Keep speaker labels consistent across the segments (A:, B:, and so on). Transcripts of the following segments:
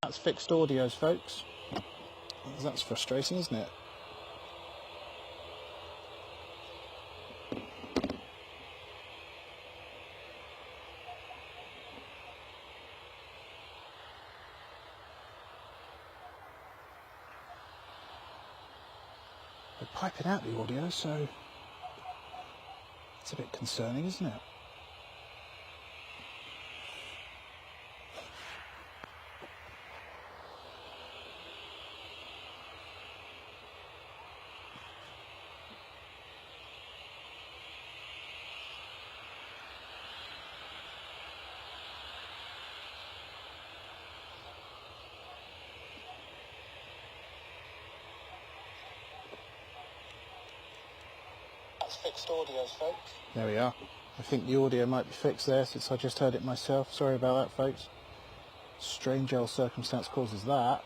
A: That's fixed audios, folks. That's frustrating, isn't it? They're piping out the audio, so it's a bit concerning, isn't it? Fixed audios, folks. There we are. I think the audio might be fixed there since I just heard it myself. Sorry about that, folks. Strange old circumstance causes that.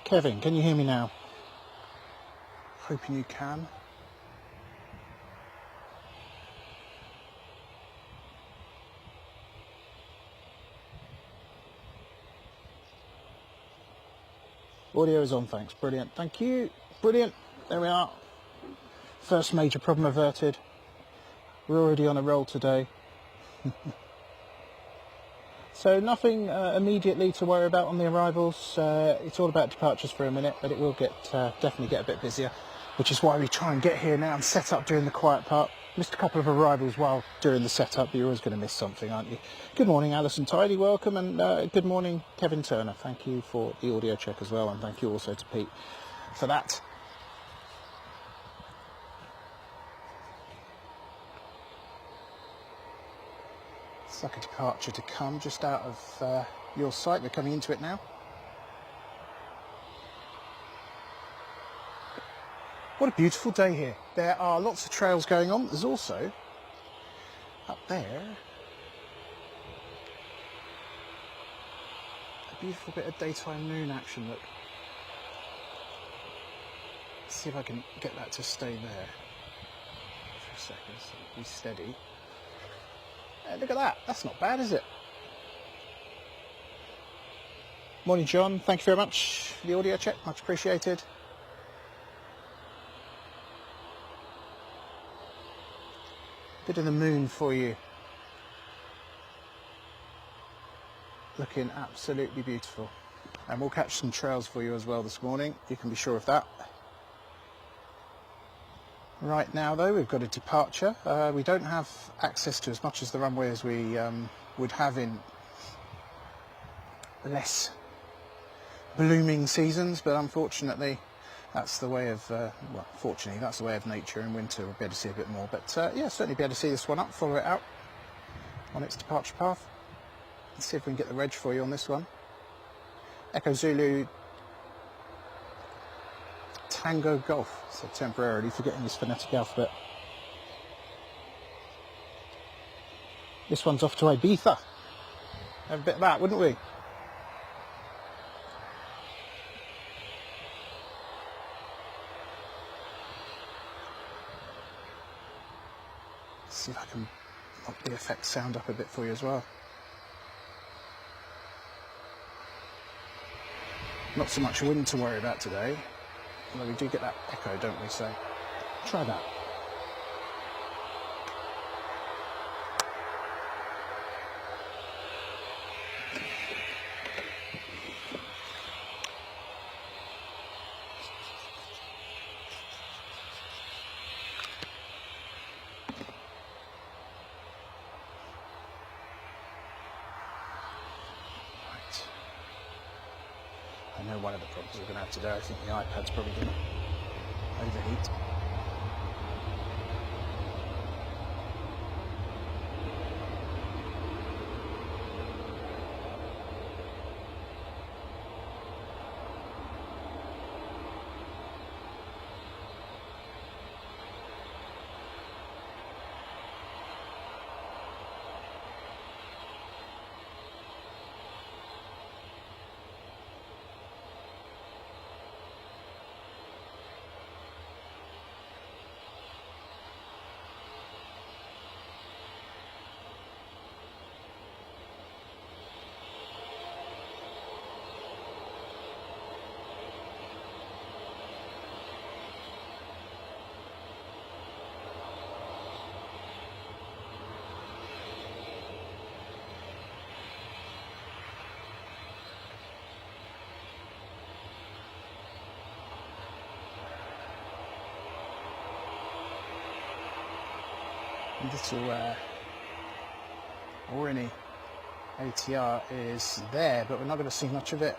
A: Kevin, can you hear me now? Hoping you can. Audio is on, thanks. Brilliant. Thank you. Brilliant. There we are. First major problem averted. We're already on a roll today. So nothing immediately to worry about on the arrivals. It's all about departures for a minute, but it will definitely get a bit busier, which is why we try and get here now and set up during the quiet part. Missed a couple of arrivals while during the setup, but you're always going to miss something, aren't you? Good morning, Alison Tidy, welcome, and good morning, Kevin Turner. Thank you for the audio check as well, and thank you also to Pete for that. It's like a departure to come just out of your sight. We're coming into it now. What a beautiful day here. There are lots of trails going on. There's also, up there, a beautiful bit of daytime moon action. Look. Let's see if I can get that to stay there for a second, so be steady. Hey, look at that. That's not bad, is it? Morning, John. Thank you very much for the audio check. Much appreciated. Bit of the moon for you. Looking absolutely beautiful. And we'll catch some trails for you as well this morning. You can be sure of that. Right now though, we've got a departure. We don't have access to as much as the runway as we would have in less blooming seasons, but unfortunately that's the way of, well, fortunately that's the way of nature. In winter we'll be able to see a bit more, but yeah, certainly be able to see this one up, follow it out on its departure path. Let's see if we can get the reg for you on this one. Echo Zulu Tango Golf, so temporarily forgetting this phonetic alphabet. This one's off to Ibiza. Have a bit of that, wouldn't we? See if I can knock the effect sound up a bit for you as well. Not so much wind to worry about today, although we do get that echo, don't we? So try that. I know one of the problems we're going to have today. I think the iPad's probably going to overheat. little Oriny ATR is there, but we're not going to see much of it,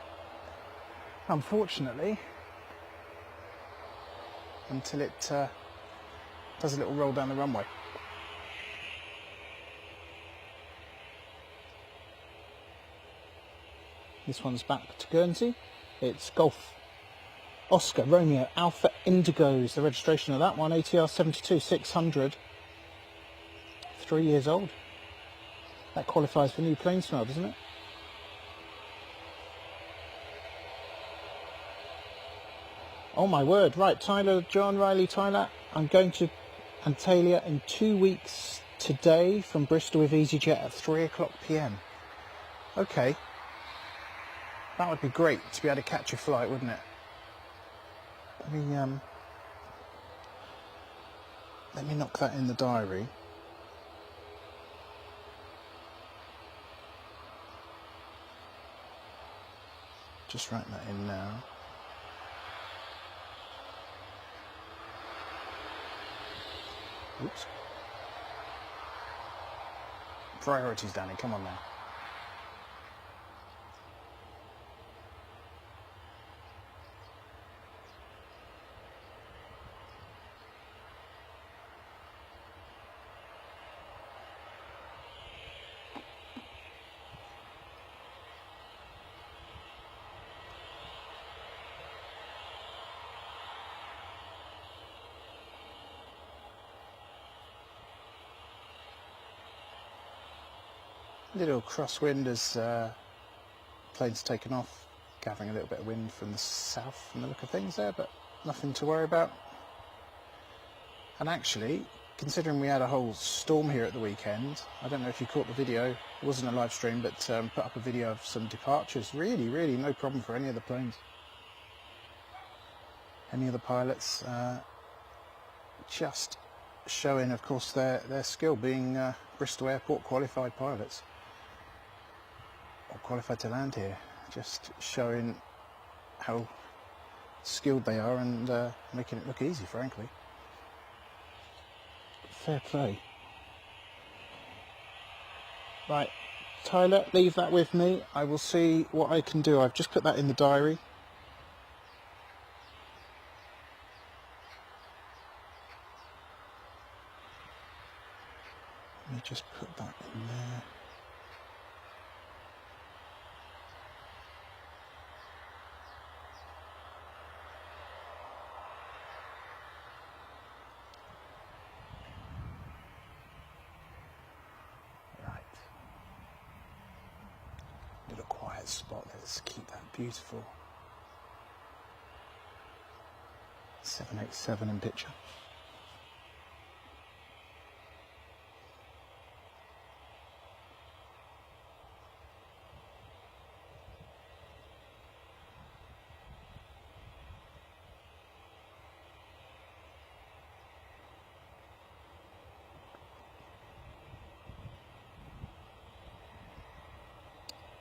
A: unfortunately, until it does a little roll down the runway. This one's back to Guernsey. It's Golf Oscar Romeo Alpha Indigo is the registration of that one. ATR 72600. 3 years old. That qualifies for new plane smell, doesn't it? Oh my word. Right, Tyler, John, Riley, Tyler. I'm going to Antalya in 2 weeks today from Bristol with EasyJet at 3 o'clock PM. Okay. That would be great to be able to catch a flight, wouldn't it? Let me knock that in the diary. Just write that in now. Oops. Priorities, Danny, come on now. Little crosswind as plane's taken off, gathering a little bit of wind from the south from the look of things there, but nothing to worry about. And actually, considering we had a whole storm here at the weekend, I don't know if you caught the video, it wasn't a live stream, but put up a video of some departures. Really no problem for any of the planes. Any of the pilots, just showing, of course, their skill, being Bristol Airport qualified pilots. Or qualified to land here, just showing how skilled they are and making it look easy, frankly. Fair play. Right, Tyler, leave that with me. I will see what I can do. I've just put that in the diary. Let me just put that in there. Spot, let's keep that beautiful 787 in picture.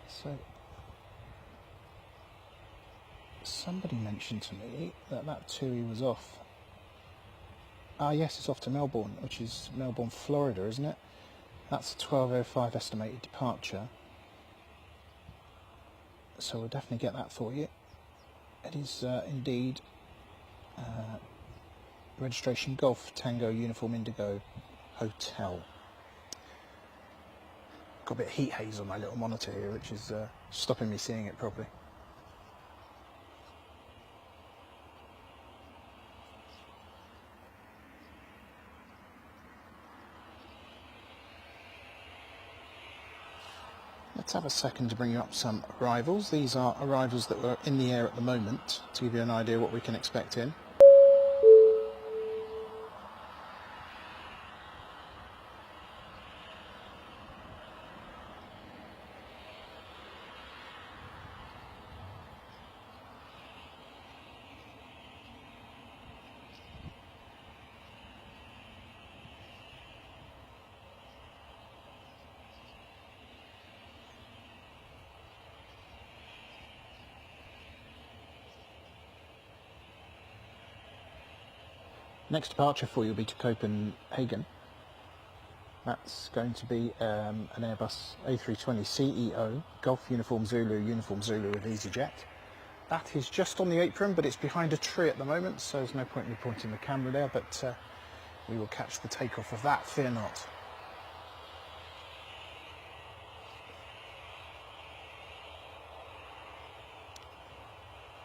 A: So somebody mentioned to me that TUI was off. Ah yes, it's off to Melbourne, which is Melbourne, Florida, isn't it? That's a 12:05 estimated departure. So we'll definitely get that for you. It is indeed registration Golf Tango Uniform Indigo Hotel. Got a bit of heat haze on my little monitor here, which is stopping me seeing it properly. Let's have a second to bring you up some arrivals. These are arrivals that were in the air at the moment, to give you an idea what we can expect in. Next departure for you will be to Copenhagen. That's going to be an Airbus A320 CEO, Golf Uniform Zulu with EasyJet. That is just on the apron, but it's behind a tree at the moment, so there's no point in me pointing the camera there, but we will catch the takeoff of that, fear not.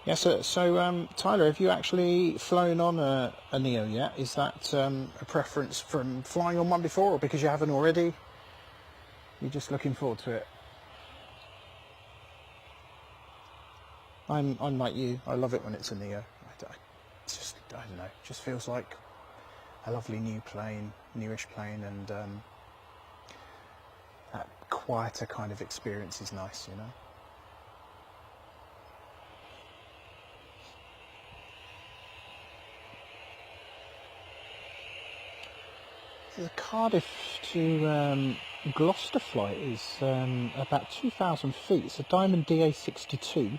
A: Yeah, so Tyler, have you actually flown on a Neo yet? Is that a preference from flying on one before, or because you haven't already? You're just looking forward to it? I'm like you. I love it when it's a Neo. I don't know. It just feels like a lovely new plane, newish plane, and that quieter kind of experience is nice, you know. The Cardiff to Gloucester flight is about 2,000 feet. It's a Diamond DA62.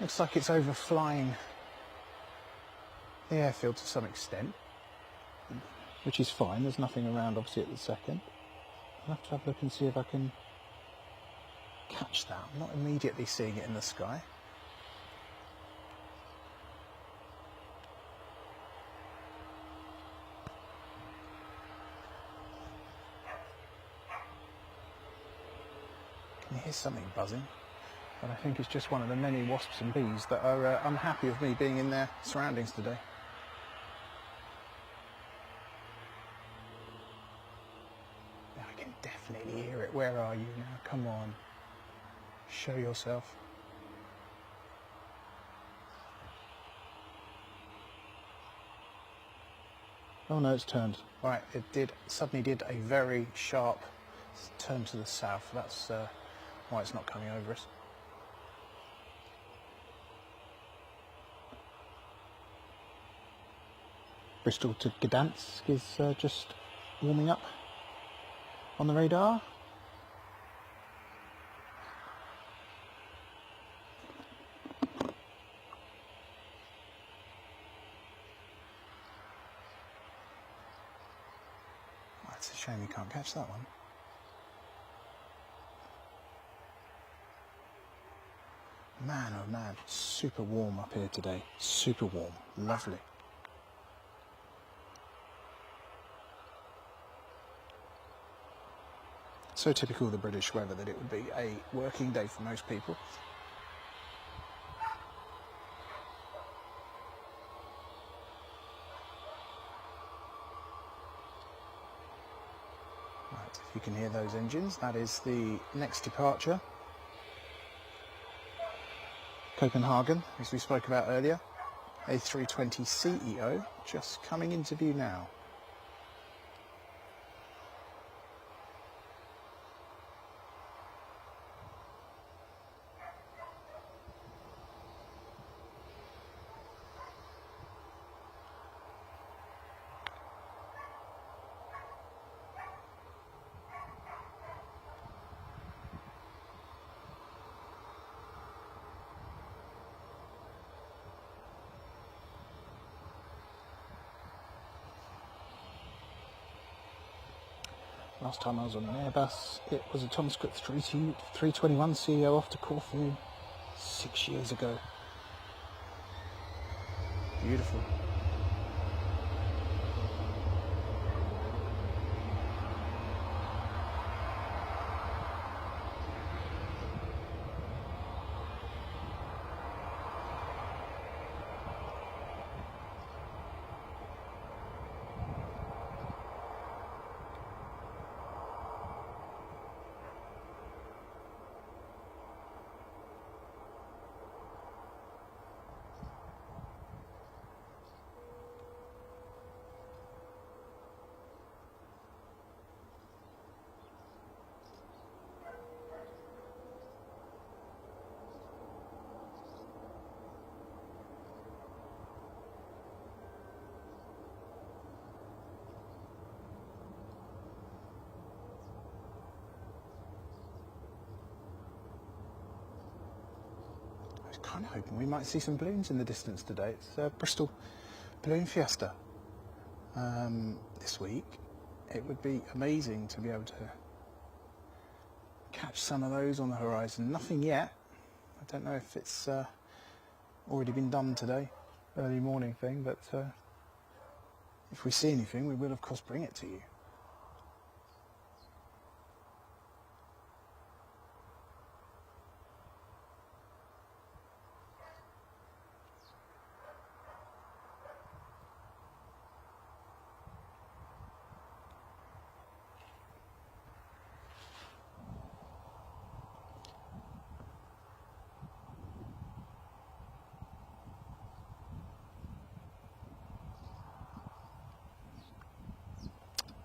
A: Looks like it's overflying the airfield to some extent, which is fine. There's nothing around obviously at the second. I'll have to have a look and see if I can catch that. I'm not immediately seeing it in the sky. Can you hear something buzzing? But I think it's just one of the many wasps and bees that are unhappy with me being in their surroundings today. I can definitely hear it. Where are you now? Come on. Show yourself. Oh no, it's turned. Right, it suddenly did a very sharp turn to the south. That's why it's not coming over us. Bristol to Gdansk is just warming up on the radar. Oh, it's a shame you can't catch that one. Man, oh man, super warm up here today. Super warm, lovely. So typical of the British weather that it would be a working day for most people. Right, if you can hear those engines, that is the next departure. Copenhagen, as we spoke about earlier. A320 CEO, just coming into view now. Last time I was on an Airbus, it was a Thomas Cook 321 CEO off to Corfu 6 years ago. Beautiful. Kind of hoping we might see some balloons in the distance today. It's Bristol Balloon Fiesta this week. It would be amazing to be able to catch some of those on the horizon. Nothing yet. I don't know if it's already been done today, early morning thing, but if we see anything, we will of course bring it to you.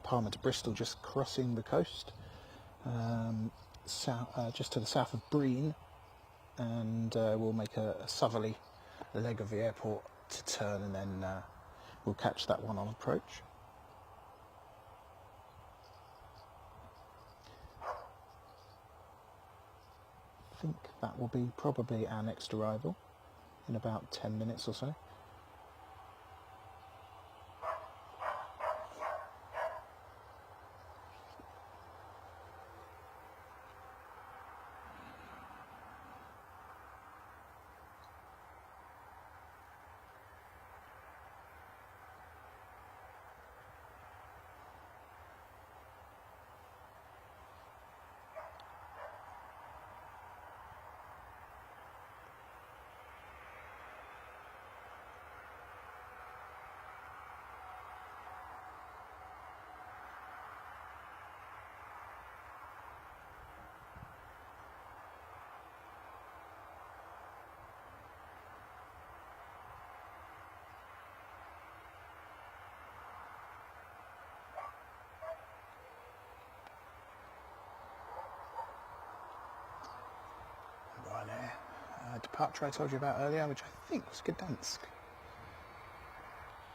A: Palmer to Bristol, just crossing the coast, just to the south of Breen, and we'll make a southerly leg of the airport to turn, and then we'll catch that one on approach. I think that will be probably our next arrival in about 10 minutes or so. Departure I told you about earlier, which I think was Gdansk.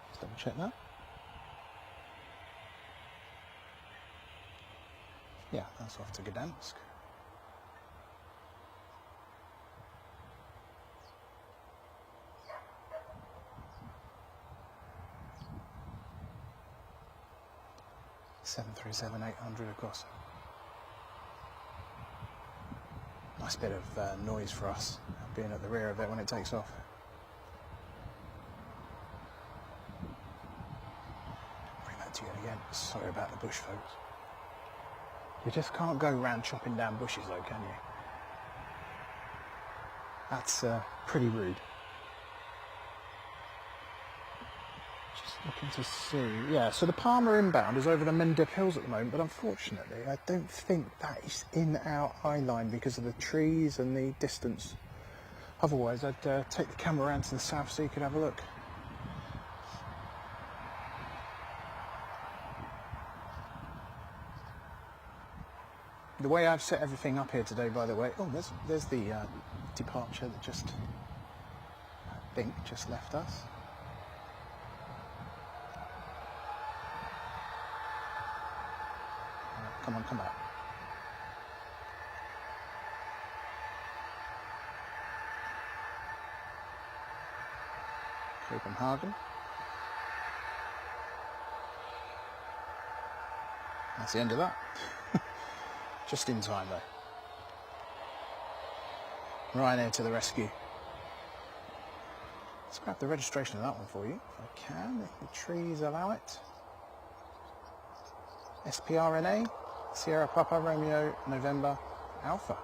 A: Let's double check that. Yeah, that's off to Gdansk. Seven 737-800 of course. Nice bit of noise for us, being at the rear of it when it takes off. Bring that to you again. Sorry about the bush, folks. You just can't go round chopping down bushes though, can you? That's pretty rude. Just looking to see. Yeah, so the Palmer inbound is over the Mendip Hills at the moment, but unfortunately I don't think that is in our eye line because of the trees and the distance. Otherwise I'd take the camera around to the south so you could have a look. The way I've set everything up here today, by the way, oh, there's the departure that just, I think, just left us. Come on, come back. Copenhagen. That's the end of that. Just in time though. Ryanair to the rescue. Let's grab the registration of that one for you, if I can, if the trees allow it. SPRNA, Sierra Papa Romeo November Alpha.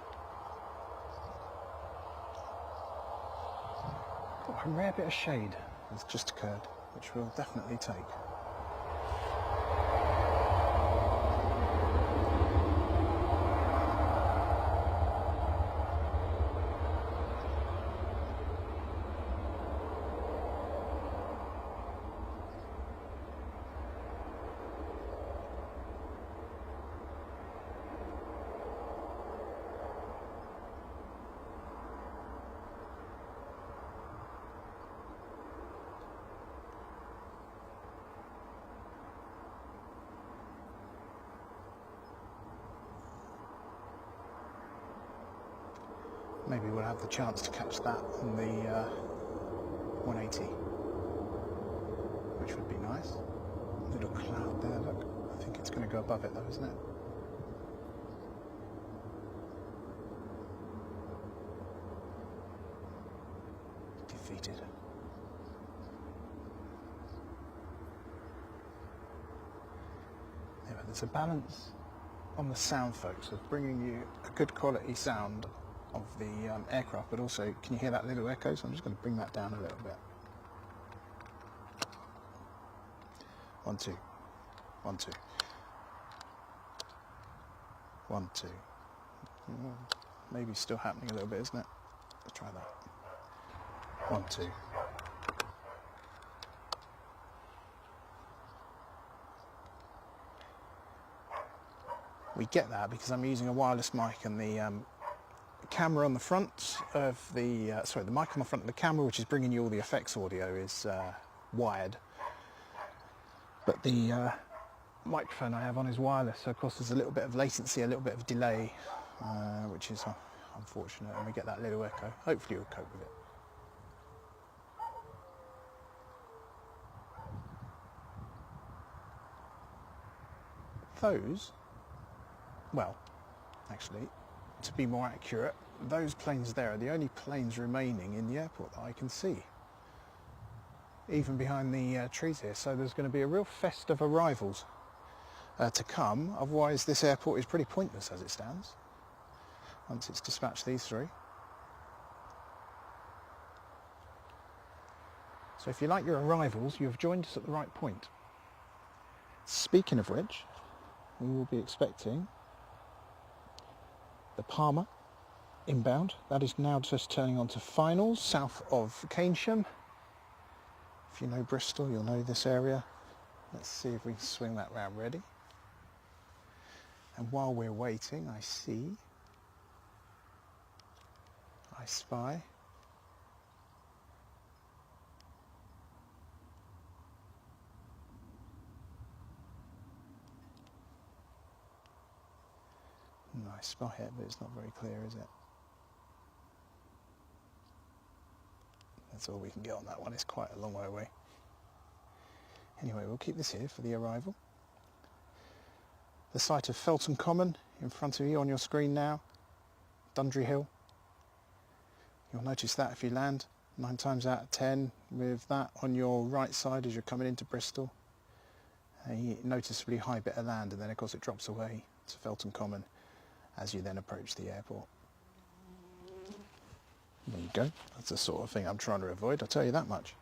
A: Oh, a rare bit of shade has just occurred, which we'll definitely take. Maybe we'll have the chance to catch that on the 180, which would be nice. Little cloud there, look. I think it's going to go above it though, isn't it? Defeated. Yeah, but there's a balance on the sound, folks, of bringing you a good quality sound of the aircraft, but also, can you hear that little echo? So I'm just going to bring that down a little bit. 1 2 1 2 1 2. Maybe still happening a little bit, isn't it? Let's try that. 1 2. We get that because I'm using a wireless mic, and the camera on the front of the the mic on the front of the camera, which is bringing you all the effects audio, is wired, but the microphone I have on is wireless, so of course there's a little bit of latency, a little bit of delay, which is unfortunate, and we get that little echo. Hopefully you'll cope with it. Those, well, actually, to be more accurate, those planes there are the only planes remaining in the airport that I can see, even behind the trees here. So there's going to be a real fest of arrivals to come. Otherwise, this airport is pretty pointless as it stands once it's dispatched these three. So if you like your arrivals, you've joined us at the right point. Speaking of which, we will be expecting the Palmer inbound. That is now just turning on to finals south of Keynsham. If you know Bristol, you'll know this area. Let's see if we can swing that round ready. And while we're waiting, I spy I spy it, but it's not very clear, is it? That's all we can get on that one. It's quite a long way away. Anyway, we'll keep this here for the arrival. The site of Felton Common in front of you on your screen now. Dundry Hill. You'll notice that if you land 9 times out of 10 with that on your right side as you're coming into Bristol. A noticeably high bit of land, and then of course it drops away to Felton Common as you then approach the airport. There you go. That's the sort of thing I'm trying to avoid, I'll tell you that much.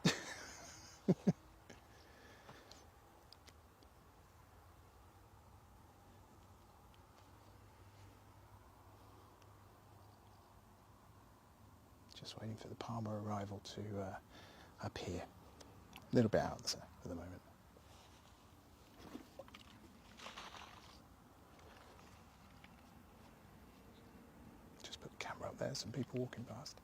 A: Just waiting for the Palmer arrival to appear. A little bit out there for the moment. Just put the camera up there, some people walking past.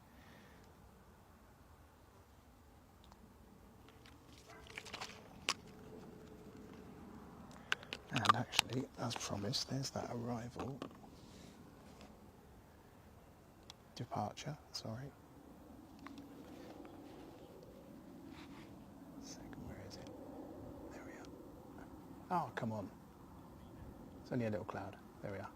A: And actually, as promised, there's that arrival. Departure, sorry. Second, where is it? There we are. Oh, come on. It's only a little cloud. There we are.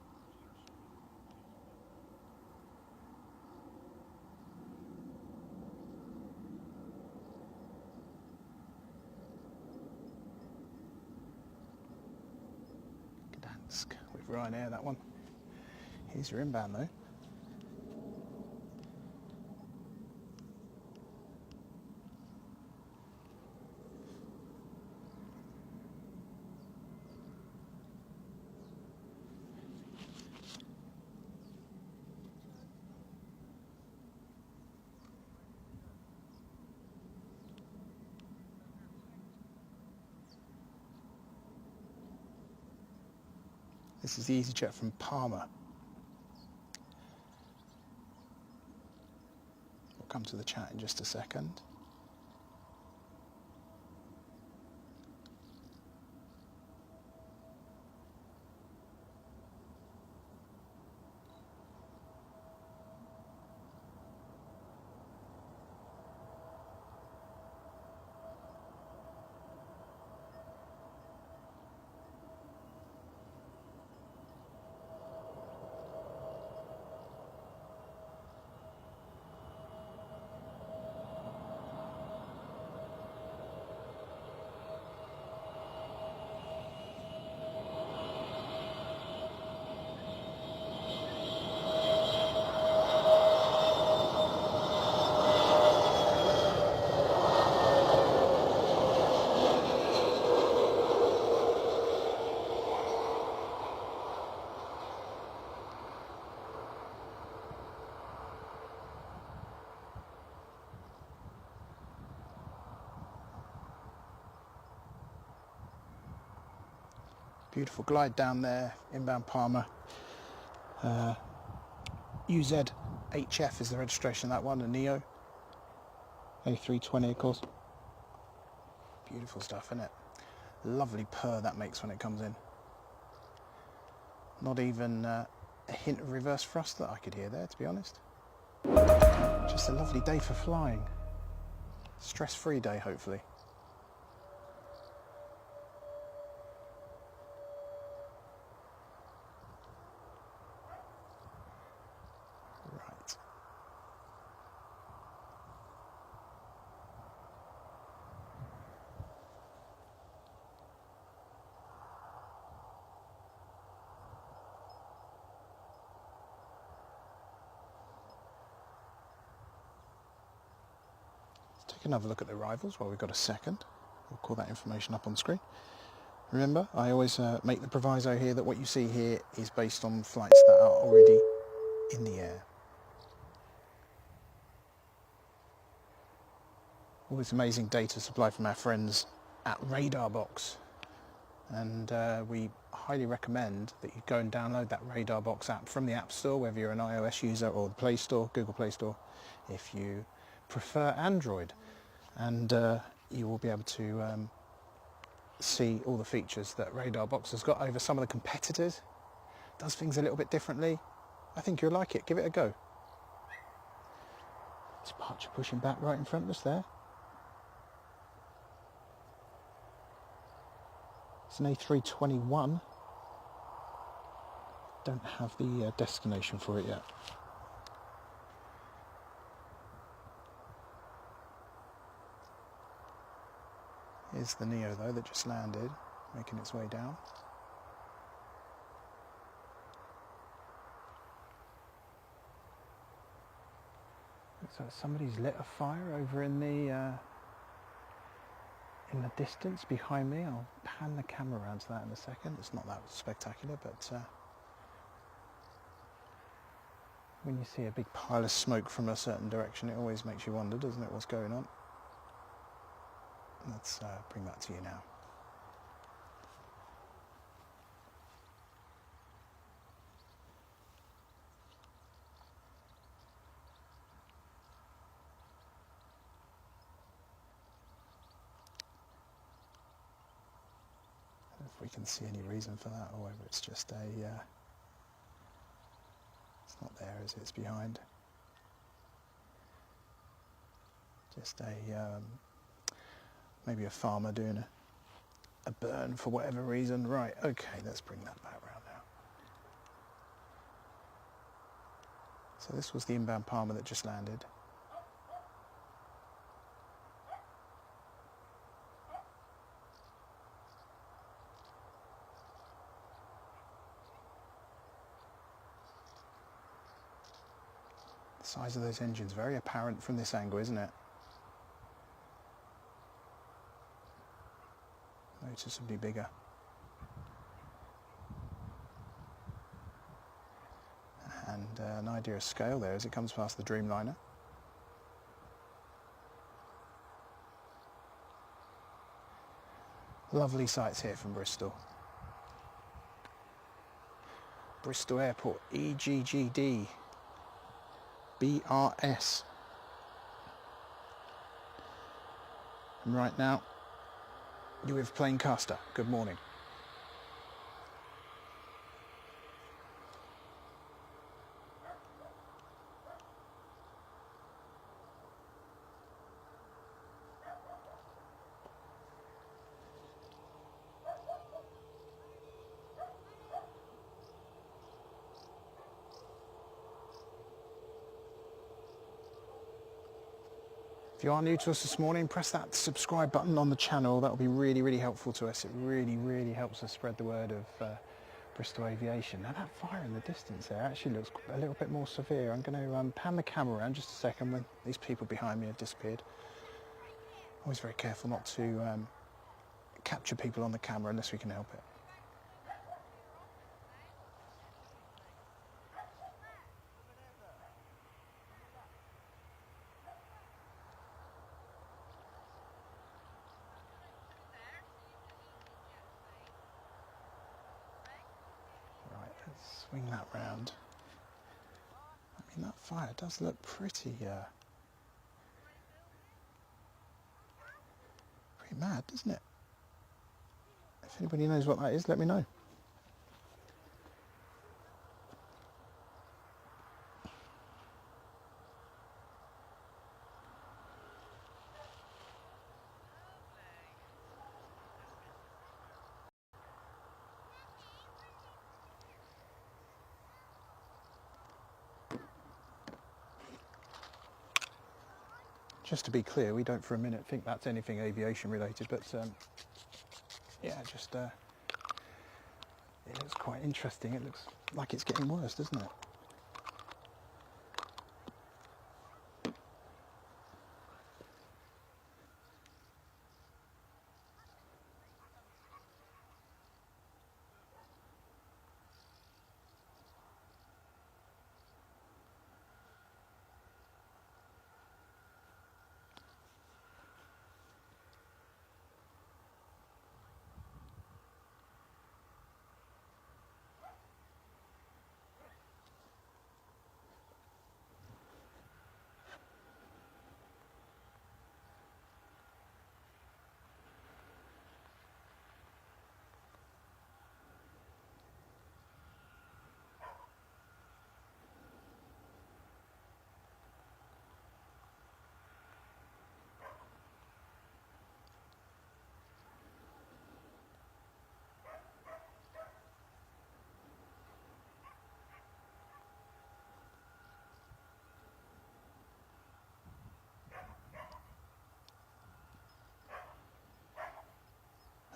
A: Gdansk with Ryanair, that one. Here's your inbound though. This is the EasyJet from Palmer. We'll come to the chat in just a second. Beautiful glide down there, inbound Palmer. UZHF is the registration of that one, a Neo. A320 of course. Beautiful stuff, isn't it? Lovely purr that makes when it comes in. Not even a hint of reverse thrust that I could hear there, to be honest. Just a lovely day for flying. Stress-free day, hopefully. Right. Let's take another look at the arrivals while we've got a second. We'll call that information up on screen. Remember, I always make the proviso here that what you see here is based on flights that are already in the air. All this amazing data supplied from our friends at Radar Box, and we highly recommend that you go and download that Radar Box app from the App Store, whether you're an iOS user or the Play Store, Google Play Store, if you prefer Android, and you will be able to see all the features that Radar Box has got over some of the competitors. Does things a little bit differently. I think you'll like it. Give it a go. Departure pushing back right in front of us there. It's an A321. Don't have the destination for it yet. Here's the Neo though that just landed, making its way down. Looks like somebody's lit a fire over in the distance behind me. I'll pan the camera around to that in a second. It's not that spectacular, but when you see a big pile of smoke from a certain direction, it always makes you wonder, doesn't it, what's going on? Let's bring that to you now. If we can see any reason for that, or whether it's just a it's not there, is it? It's behind. Just a maybe a farmer doing a burn for whatever reason. Right, okay, let's bring that back around now. So this was the inbound Palmer that just landed. The size of those engines, very apparent from this angle, isn't it? Noticeably bigger. And an idea of scale there as it comes past the Dreamliner. Lovely sights here from Bristol. Bristol Airport, EGGD, BRS. And right now, you're with Planecaster. Good morning. If you are new to us this morning, press that subscribe button on the channel. That will be really, really helpful to us. It really, really helps us spread the word of Bristol Aviation. Now that fire in the distance there actually looks a little bit more severe. I'm going to pan the camera around just a second when these people behind me have disappeared. Always very careful not to capture people on the camera unless we can help it. Swing that round. I mean, that fire does look pretty mad, doesn't it? If anybody knows what that is, let me know. Just to be clear, we don't for a minute think that's anything aviation related, but yeah, just it looks quite interesting. It looks like it's getting worse, doesn't it?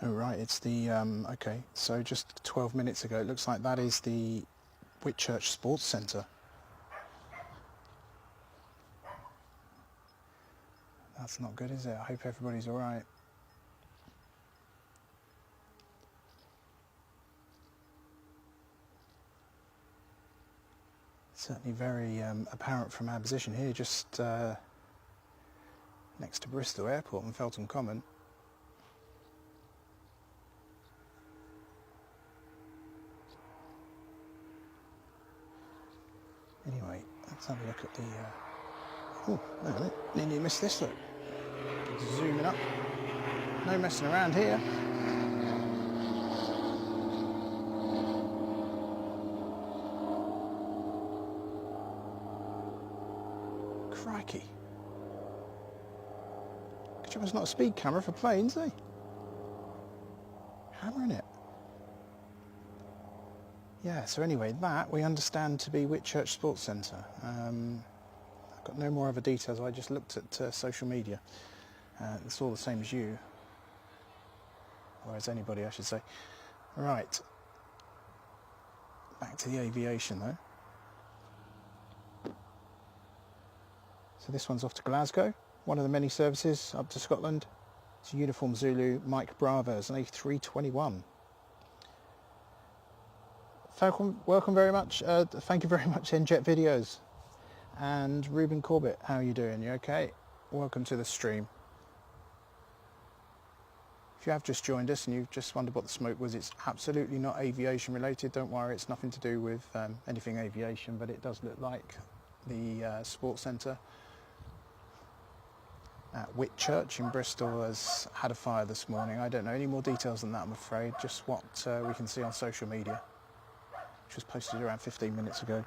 A: Oh right, it's the, okay, so just 12 minutes ago, it looks like that is the Whitchurch Sports Centre. That's not good, is it? I hope everybody's alright. Certainly very apparent from our position here, just next to Bristol Airport and Feltham Common. Anyway, let's have a look at the... oh, wait a minute, nearly missed this, look. Zooming up. No messing around here. Crikey. Good job it's not a speed camera for planes, eh? Hammering it. Yeah, so anyway, that we understand to be Whitchurch Sports Centre. I've got no more other details, I just looked at social media. It's all the same as you, or as anybody I should say. Right, back to the aviation though. So this one's off to Glasgow, one of the many services up to Scotland. It's Uniform Zulu Mike Bravo, it's an A321. Falcon, welcome very much. Thank you very much, NJet Videos. And Ruben Corbett, how are you doing? You okay? Welcome to the stream. If you have just joined us and you've just wondered what the smoke was, it's absolutely not aviation related. Don't worry, it's nothing to do with anything aviation, but it does look like the sports centre at Whitchurch in Bristol has had a fire this morning. I don't know any more details than that, I'm afraid, just what we can see on social media, which was posted around 15 minutes ago.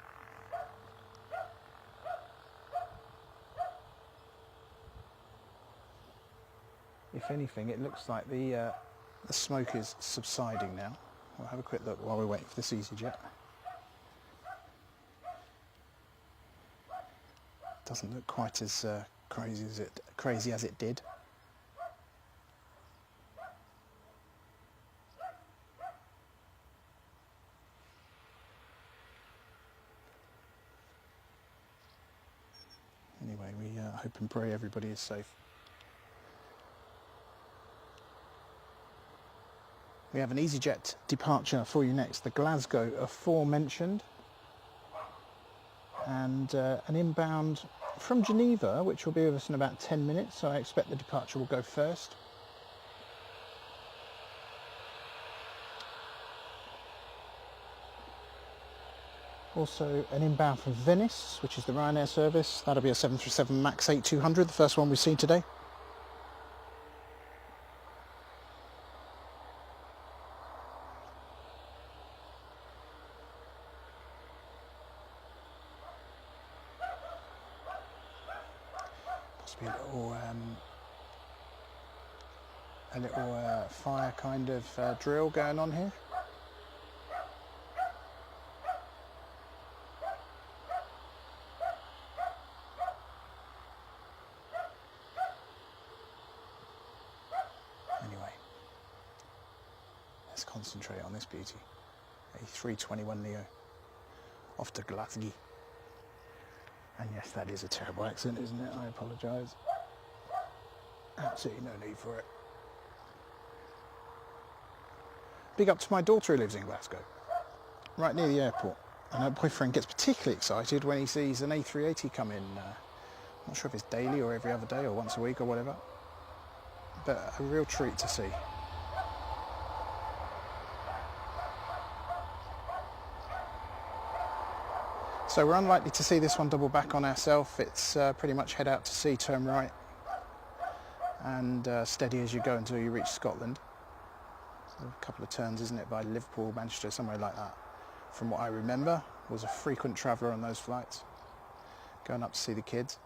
A: If anything, it looks like the smoke is subsiding now. We'll have a quick look while we're waiting for this EasyJet. Doesn't look quite as crazy as it did. Anyway, we hope and pray everybody is safe. We have an EasyJet departure for you next, the Glasgow aforementioned, and an inbound from Geneva, which will be with us in about 10 minutes, so I expect the departure will go first. Also an inbound from Venice, which is the Ryanair service. That'll be a 737 MAX 8-200, the first one we've seen today. Possibly a little fire kind of drill going on here. Anyway, let's concentrate on this beauty. A321neo off to Glasgow. And yes, that is a terrible accent, isn't it? I apologise. Absolutely no need for it. Big up to my daughter who lives in Glasgow, right near the airport. And her boyfriend gets particularly excited when he sees an A380 come in. I'm not sure if it's daily or every other day or once a week or whatever. But a real treat to see. So we're unlikely to see this one double back on ourselves. It's pretty much head out to sea, turn right, and steady as you go until you reach Scotland. So a couple of turns, isn't it, by Liverpool, Manchester, somewhere like that. From what I remember, was a frequent traveller on those flights, going up to see the kids.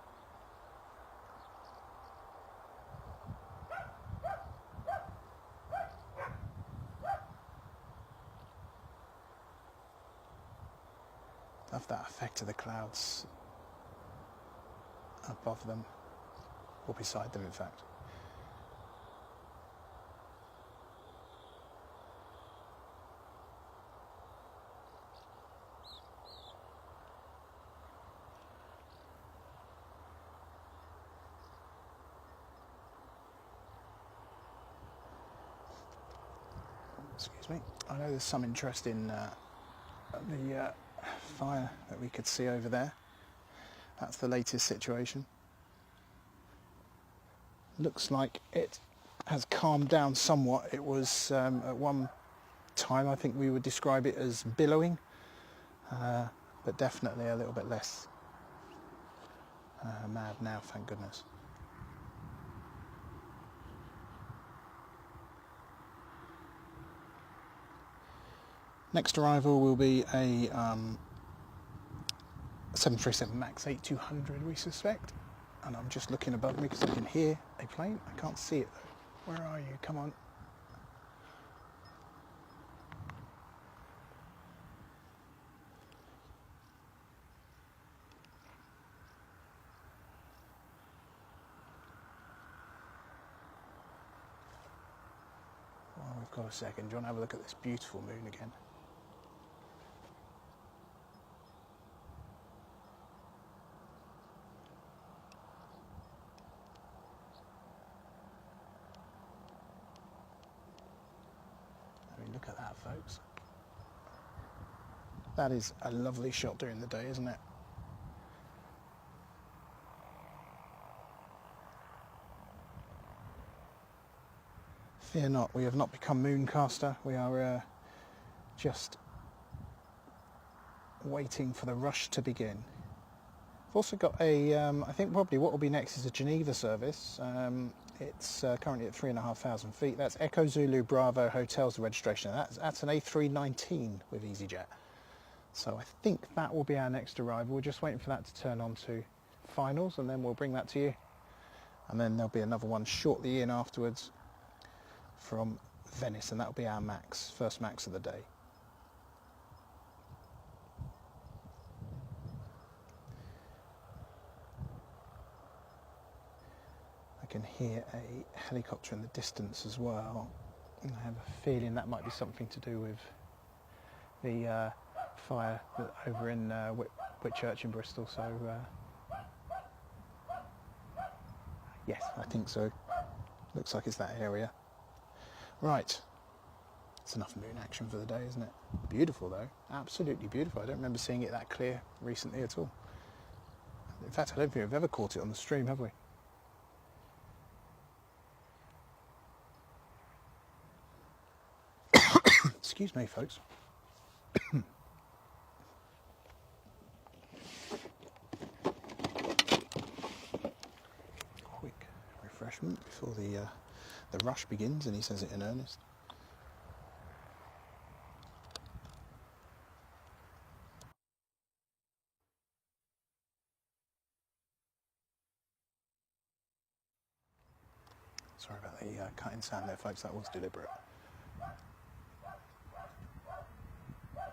A: Love that effect of the clouds above them, or beside them in fact. Excuse me. I know there's some interest in the fire that we could see over there. That's the latest situation. Looks like it has calmed down somewhat. It was at one time, I think we would describe it as billowing, but definitely a little bit less mad now, thank goodness. Next arrival will be a 737 MAX 8-200, we suspect. And I'm just looking above me because I can hear a plane. I can't see it though. Where are you? Come on. Well, we've got a second. Do you want to have a look at this beautiful moon again? Look at that, folks. That is a lovely shot during the day, isn't it? Fear not, we have not become Mooncaster. We are just waiting for the rush to begin. I've also got a, I think probably what will be next is a Geneva service. It's currently at 3,500 feet. That's Echo Zulu Bravo Hotel's the registration. That's an A319 with EasyJet. So I think that will be our next arrival. We're just waiting for that to turn on to finals, and then we'll bring that to you. And then there'll be another one shortly in afterwards from Venice, and that'll be our max, first max of the day. I can hear a helicopter in the distance as well, and I have a feeling that might be something to do with the fire over in Whitchurch in Bristol. So yes, I think so. Looks like it's that area. Right, it's enough moon action for the day, isn't it? Beautiful though, absolutely beautiful. I don't remember seeing it that clear recently at all. In fact, I don't think we've ever caught it on the stream, have we? Excuse me, folks. encouragement before the rush begins, and he says it in earnest. Sorry about the cutting sound there, folks, that was deliberate.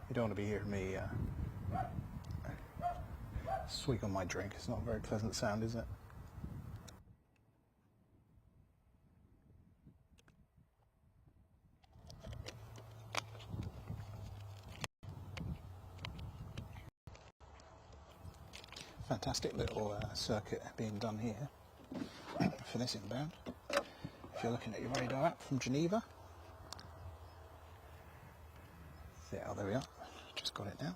A: You don't want to be hearing me swig on my drink. It's not a very pleasant sound, is it? Fantastic little circuit being done here for this inbound. If you're looking at your radar app from Geneva, there we are, just got it now.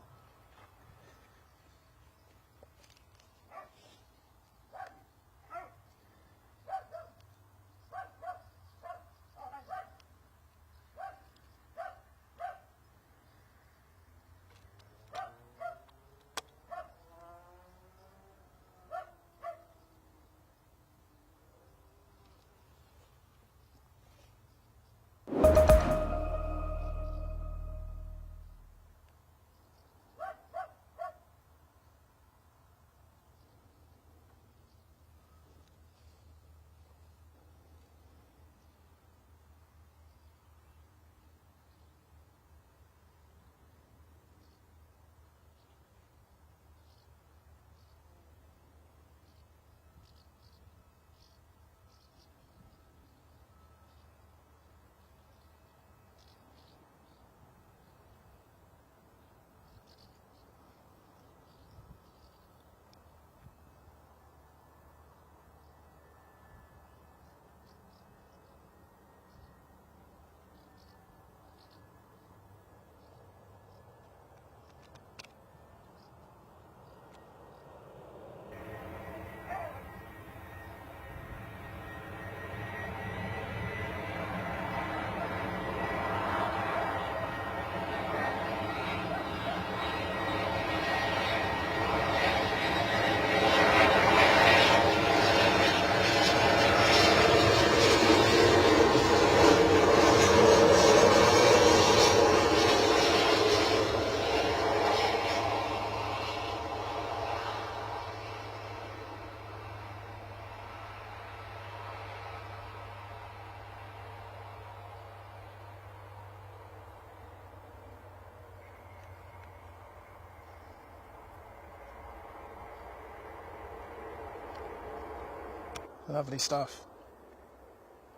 A: Lovely stuff.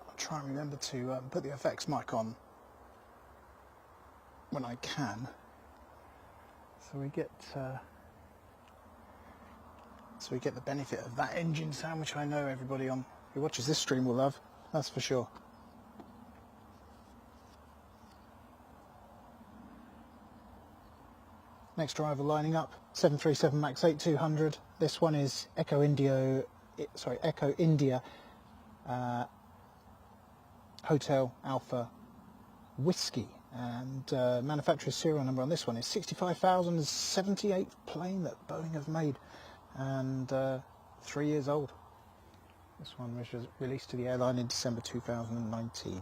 A: I'll try and remember to put the FX mic on when I can, so we get the benefit of that engine sound, which I know everybody who watches this stream will love. That's for sure. Next driver lining up, 737 MAX 8200. This one is Echo India Hotel Alpha Whiskey, and manufacturer's serial number on this one is 65,078 plane that Boeing have made, and 3 years old. This one was released to the airline in December 2019.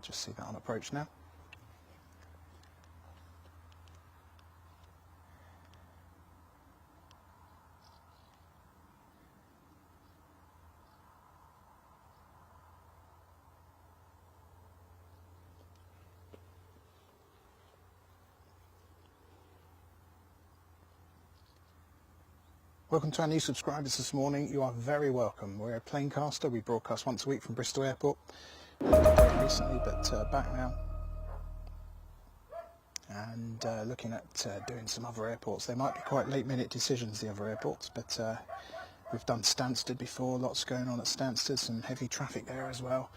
A: Just see that on approach now. Welcome to our new subscribers this morning. You are very welcome. We're a Planecaster. We broadcast once a week from Bristol Airport. Very recently, but back now. And looking at doing some other airports. They might be quite late-minute decisions, the other airports, but we've done Stansted before. Lots going on at Stansted. Some heavy traffic there as well,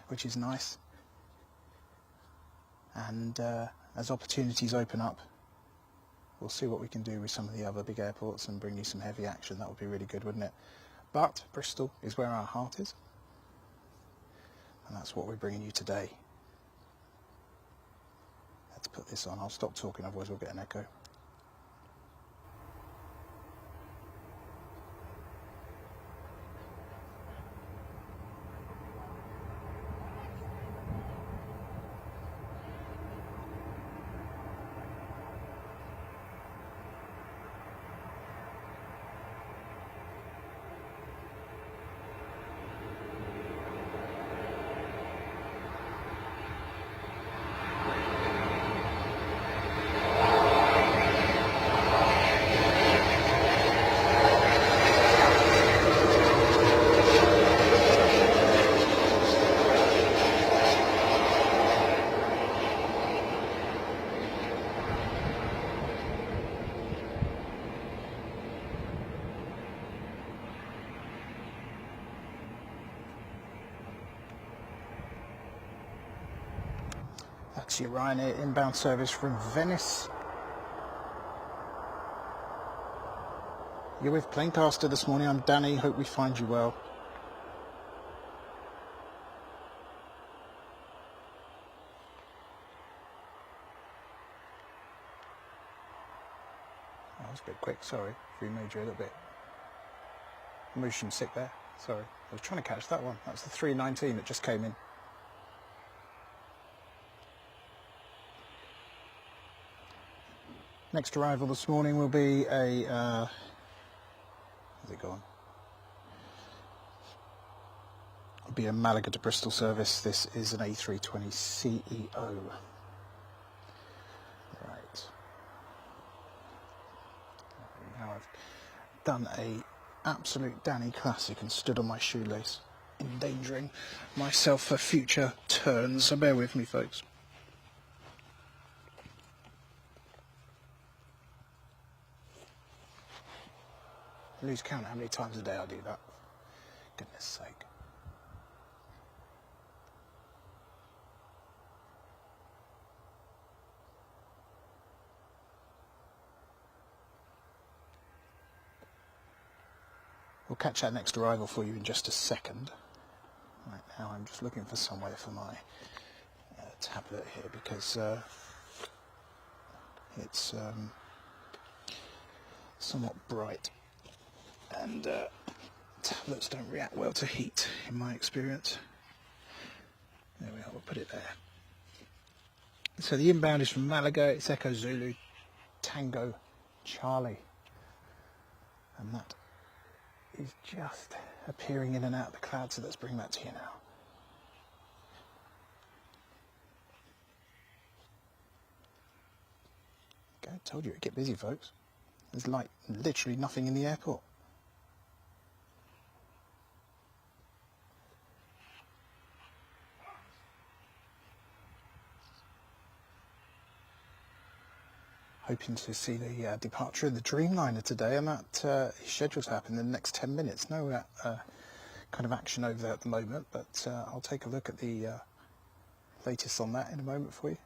A: which is nice. And as opportunities open up, we'll see what we can do with some of the other big airports and bring you some heavy action. That would be really good, wouldn't it? But Bristol is where our heart is, and that's what we're bringing you today. Let's put this on. I'll stop talking, otherwise we'll get an echo. That's your Ryanair inbound service from Venice. You're with Planecaster this morning. I'm Danny. Hope we find you well. Oh, that was a bit quick. Sorry if we made you a little bit motion sick there. Sorry. I was trying to catch that one. That's the 319 that just came in. Next arrival this morning will be a, where's it gone? It'll be a Malaga to Bristol service. This is an A320 CEO. Right. Now I've done a absolute Danny classic and stood on my shoelace, endangering myself for future turns, so bear with me, folks. I lose count how many times a day I do that. Goodness sake. We'll catch that next arrival for you in just a second. Right now I'm just looking for somewhere for my tablet here because it's somewhat bright and tablets don't react well to heat in my experience. There we are, we'll put it there. So the inbound is from Malaga. It's Echo Zulu Tango Charlie, and that is just appearing in and out of the cloud, so let's bring that to you now. Okay, I told you it'd get busy, folks. There's like literally nothing in the airport. Hoping to see the departure of the Dreamliner today, and that is scheduled to happen in the next 10 minutes. No kind of action over there at the moment, but I'll take a look at the latest on that in a moment for you.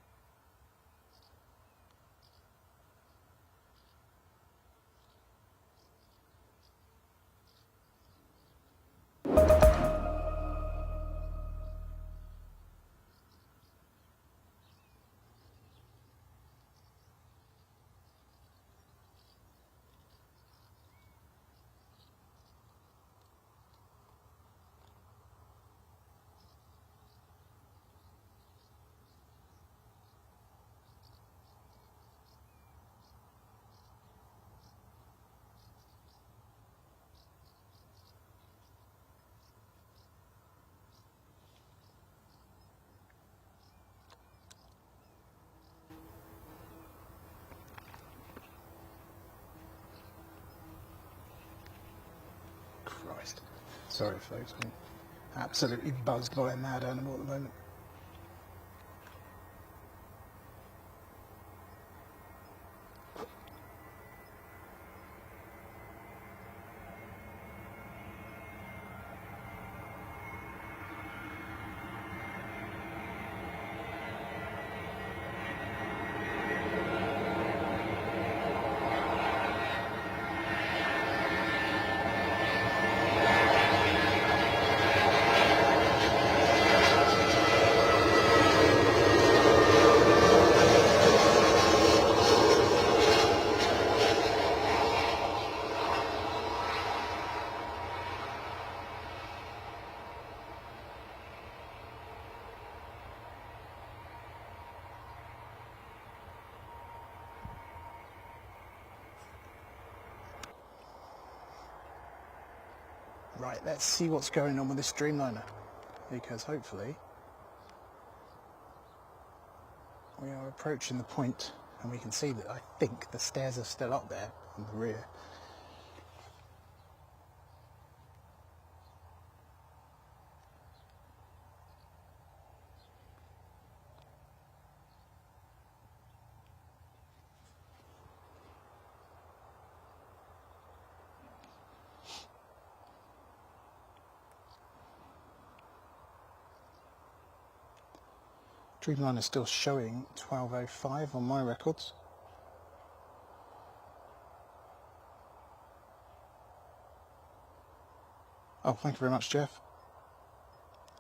A: Christ. Sorry folks, I'm absolutely buzzed by a mad animal at the moment. Right, let's see what's going on with this Dreamliner, because hopefully we are approaching the point and we can see that I think the stairs are still up there in the rear. Dreamliner is still showing 12:05 on my records. Oh, thank you very much, Jeff.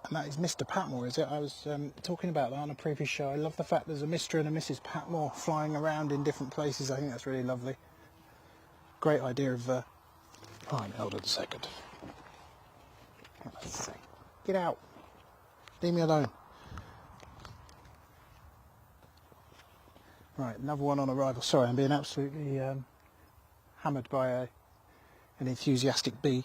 A: And that is Mr. Patmore, is it? I was talking about that on a previous show. I love the fact there's a Mr. and a Mrs. Patmore flying around in different places. I think that's really lovely. Great idea of... Oh, hold on a second. Get out. Leave me alone. Right, another one on arrival. Sorry, I'm being absolutely hammered by an enthusiastic bee.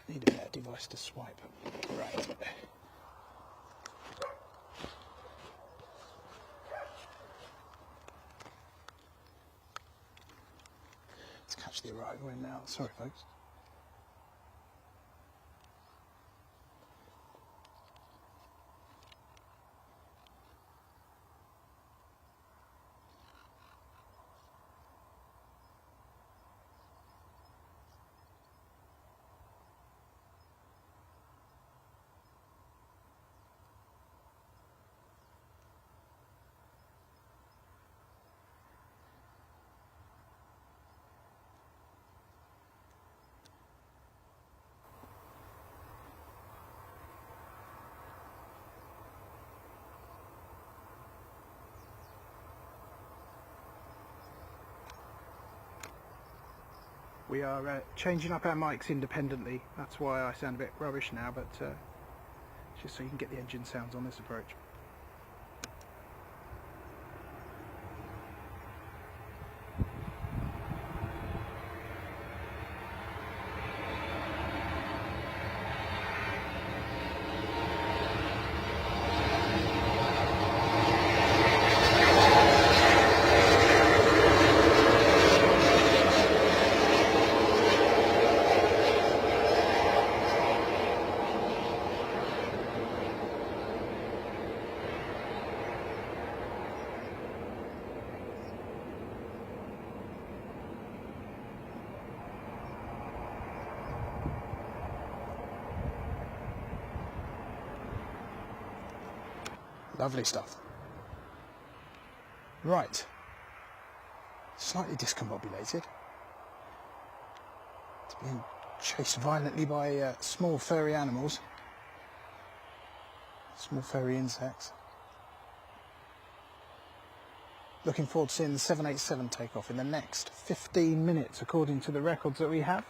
A: Need a better device to swipe. Right. Let's catch the arrival in now. Sorry, folks. We are changing up our mics independently. That's why I sound a bit rubbish now, but just so you can get the engine sounds on this approach. Lovely stuff. Right. Slightly discombobulated. It's being chased violently by small furry animals. Small furry insects. Looking forward to seeing the 787 take off in the next 15 minutes, according to the records that we have.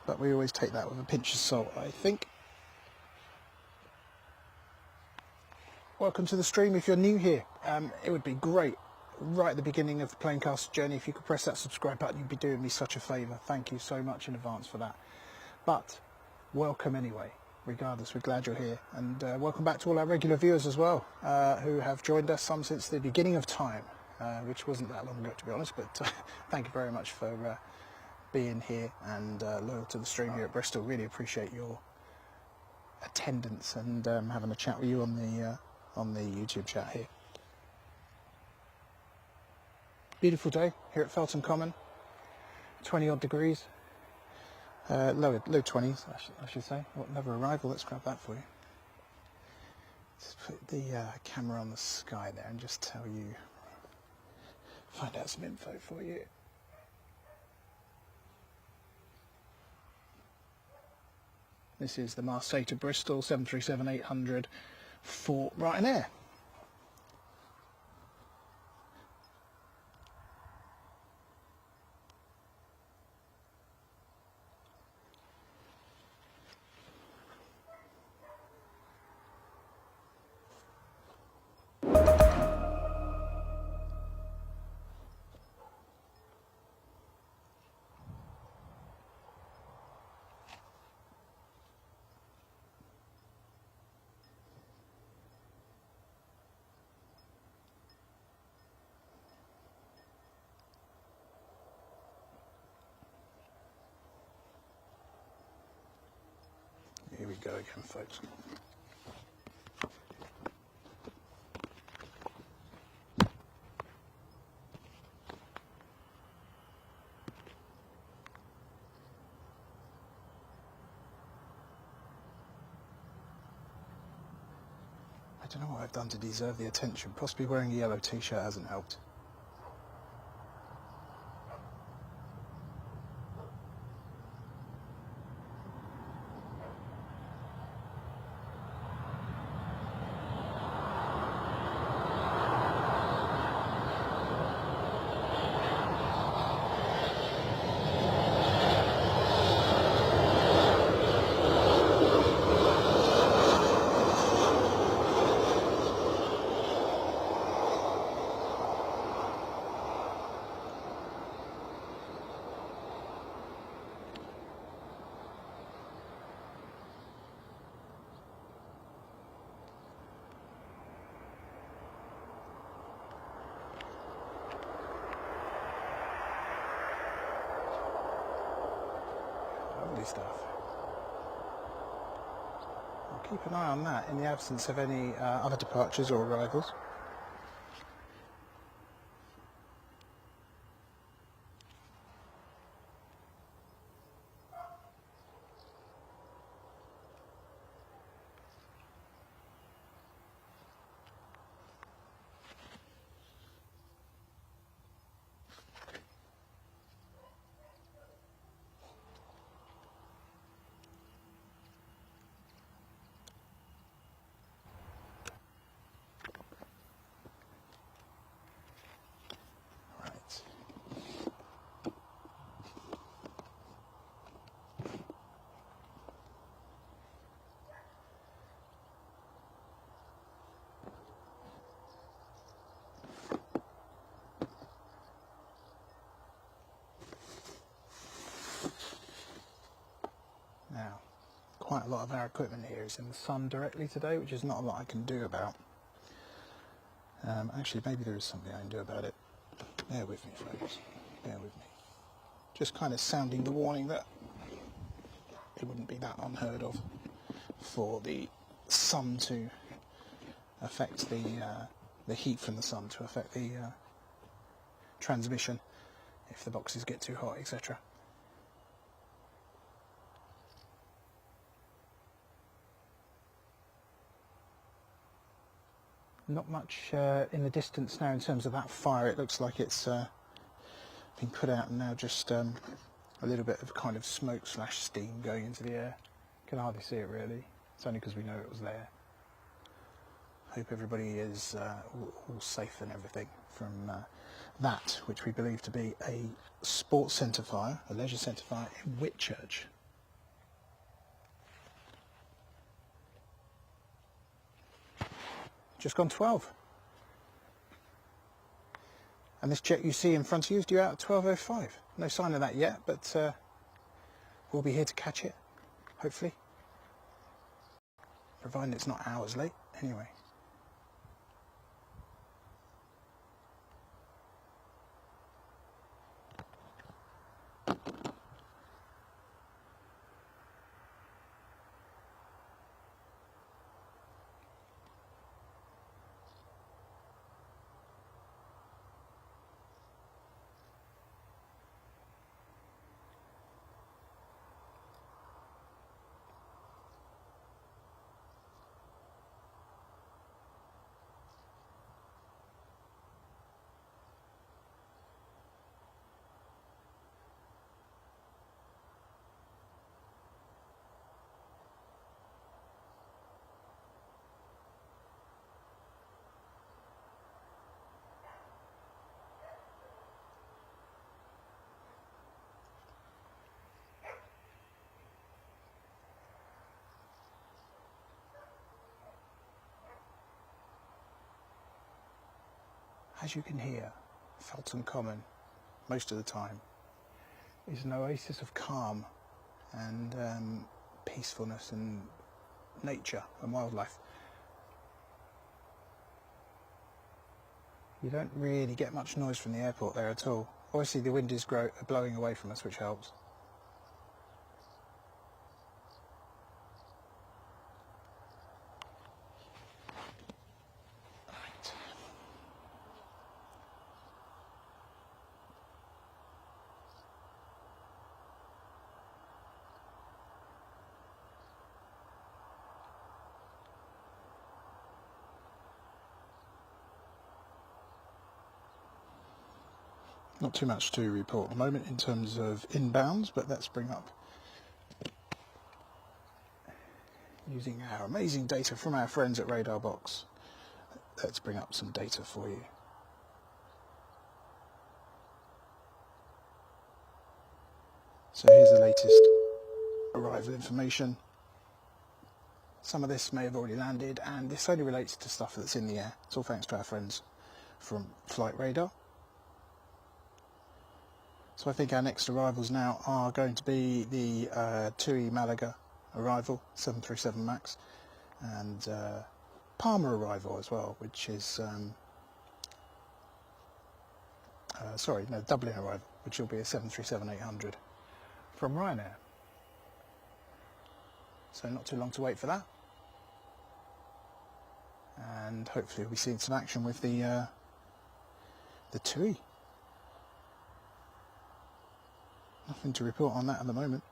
A: But we always take that with a pinch of salt, I think. Welcome to the stream. If you're new here, it would be great right at the beginning of the Planecaster journey if you could press that subscribe button. You'd be doing me such a favour. Thank you so much in advance for that. But welcome anyway, regardless. We're glad you're here, and welcome back to all our regular viewers as well, who have joined us, some since the beginning of time, which wasn't that long ago to be honest, but thank you very much for being here and loyal to the stream here at Bristol. Really appreciate your attendance and having a chat with you on the YouTube chat here. Beautiful day here at Felton Common, 20 odd degrees, low 20s I should say. What, another arrival, let's grab that for you. Let's put the camera on the sky there and just tell you, find out some info for you. This is the Marseille to Bristol 737-800 for Ryanair. Here we go again, folks. I don't know what I've done to deserve the attention. Possibly wearing a yellow t-shirt hasn't helped. Lovely stuff. I'll keep an eye on that in the absence of any other departures or arrivals. Now, quite a lot of our equipment here is in the sun directly today, which is not a lot I can do about. Actually, maybe there is something I can do about it. Bear with me, folks. Bear with me. Just kind of sounding the warning that it wouldn't be that unheard of for the sun to affect the heat from the sun to affect the transmission if the boxes get too hot, etc. Not much in the distance now in terms of that fire. It looks like it's been put out and now just a little bit of kind of smoke / steam going into the air. Can hardly see it really. It's only because we know it was there. Hope everybody is all safe and everything from that, which we believe to be a sports centre fire, a leisure centre fire in Whitchurch. Just gone 12. And this jet you see in front of you is due out at 12:05. No sign of that yet, but we'll be here to catch it, hopefully. Providing it's not hours late, anyway. As you can hear, Felton Common, most of the time, is an oasis of calm and peacefulness and nature and wildlife. You don't really get much noise from the airport there at all. Obviously the wind is blowing away from us, which helps. Not too much to report at the moment in terms of inbounds, but let's bring up, using our amazing data from our friends at Radar Box, let's bring up some data for you. So here's the latest arrival information. Some of this may have already landed, and this only relates to stuff that's in the air. It's all thanks to our friends from Flight Radar. So I think our next arrivals now are going to be the TUI Malaga arrival, 737 MAX, and Palma arrival as well, which is, Dublin arrival, which will be a 737-800 from Ryanair. So not too long to wait for that. And hopefully we'll be seeing some action with the TUI. Nothing to report on that at the moment.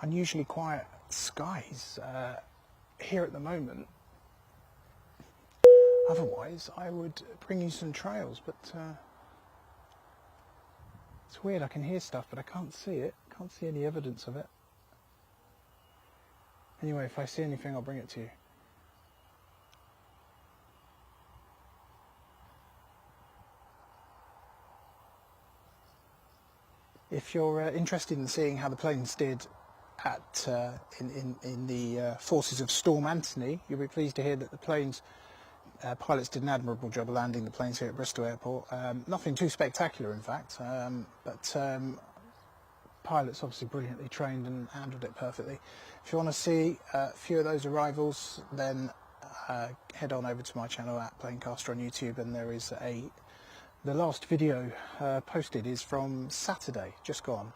A: Unusually quiet skies here at the moment. Otherwise I would bring you some trails, but it's weird. I can hear stuff but I can't see it, can't see any evidence of it. Anyway, if I see anything I'll bring it to you. If you're interested in seeing how the planes did at in the forces of Storm Anthony, you'll be pleased to hear that the planes pilots did an admirable job of landing the planes here at Bristol Airport. Nothing too spectacular, in fact, but pilots obviously brilliantly trained and handled it perfectly. If you want to see a few of those arrivals, then head on over to my channel at Planecaster on YouTube, and there is the last video posted is from Saturday, just gone,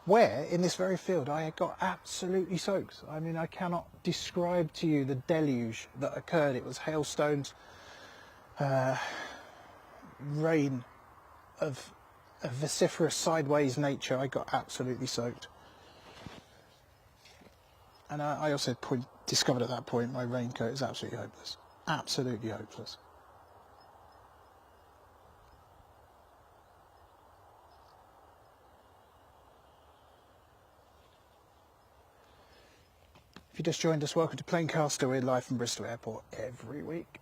A: where in this very field I got absolutely soaked. I mean, I cannot describe to you the deluge that occurred. It was hailstones, rain of a vociferous sideways nature. I got absolutely soaked. And I also discovered at that point my raincoat is absolutely hopeless. Absolutely hopeless. If you just joined us, welcome to Planecaster. We're live from Bristol Airport every week.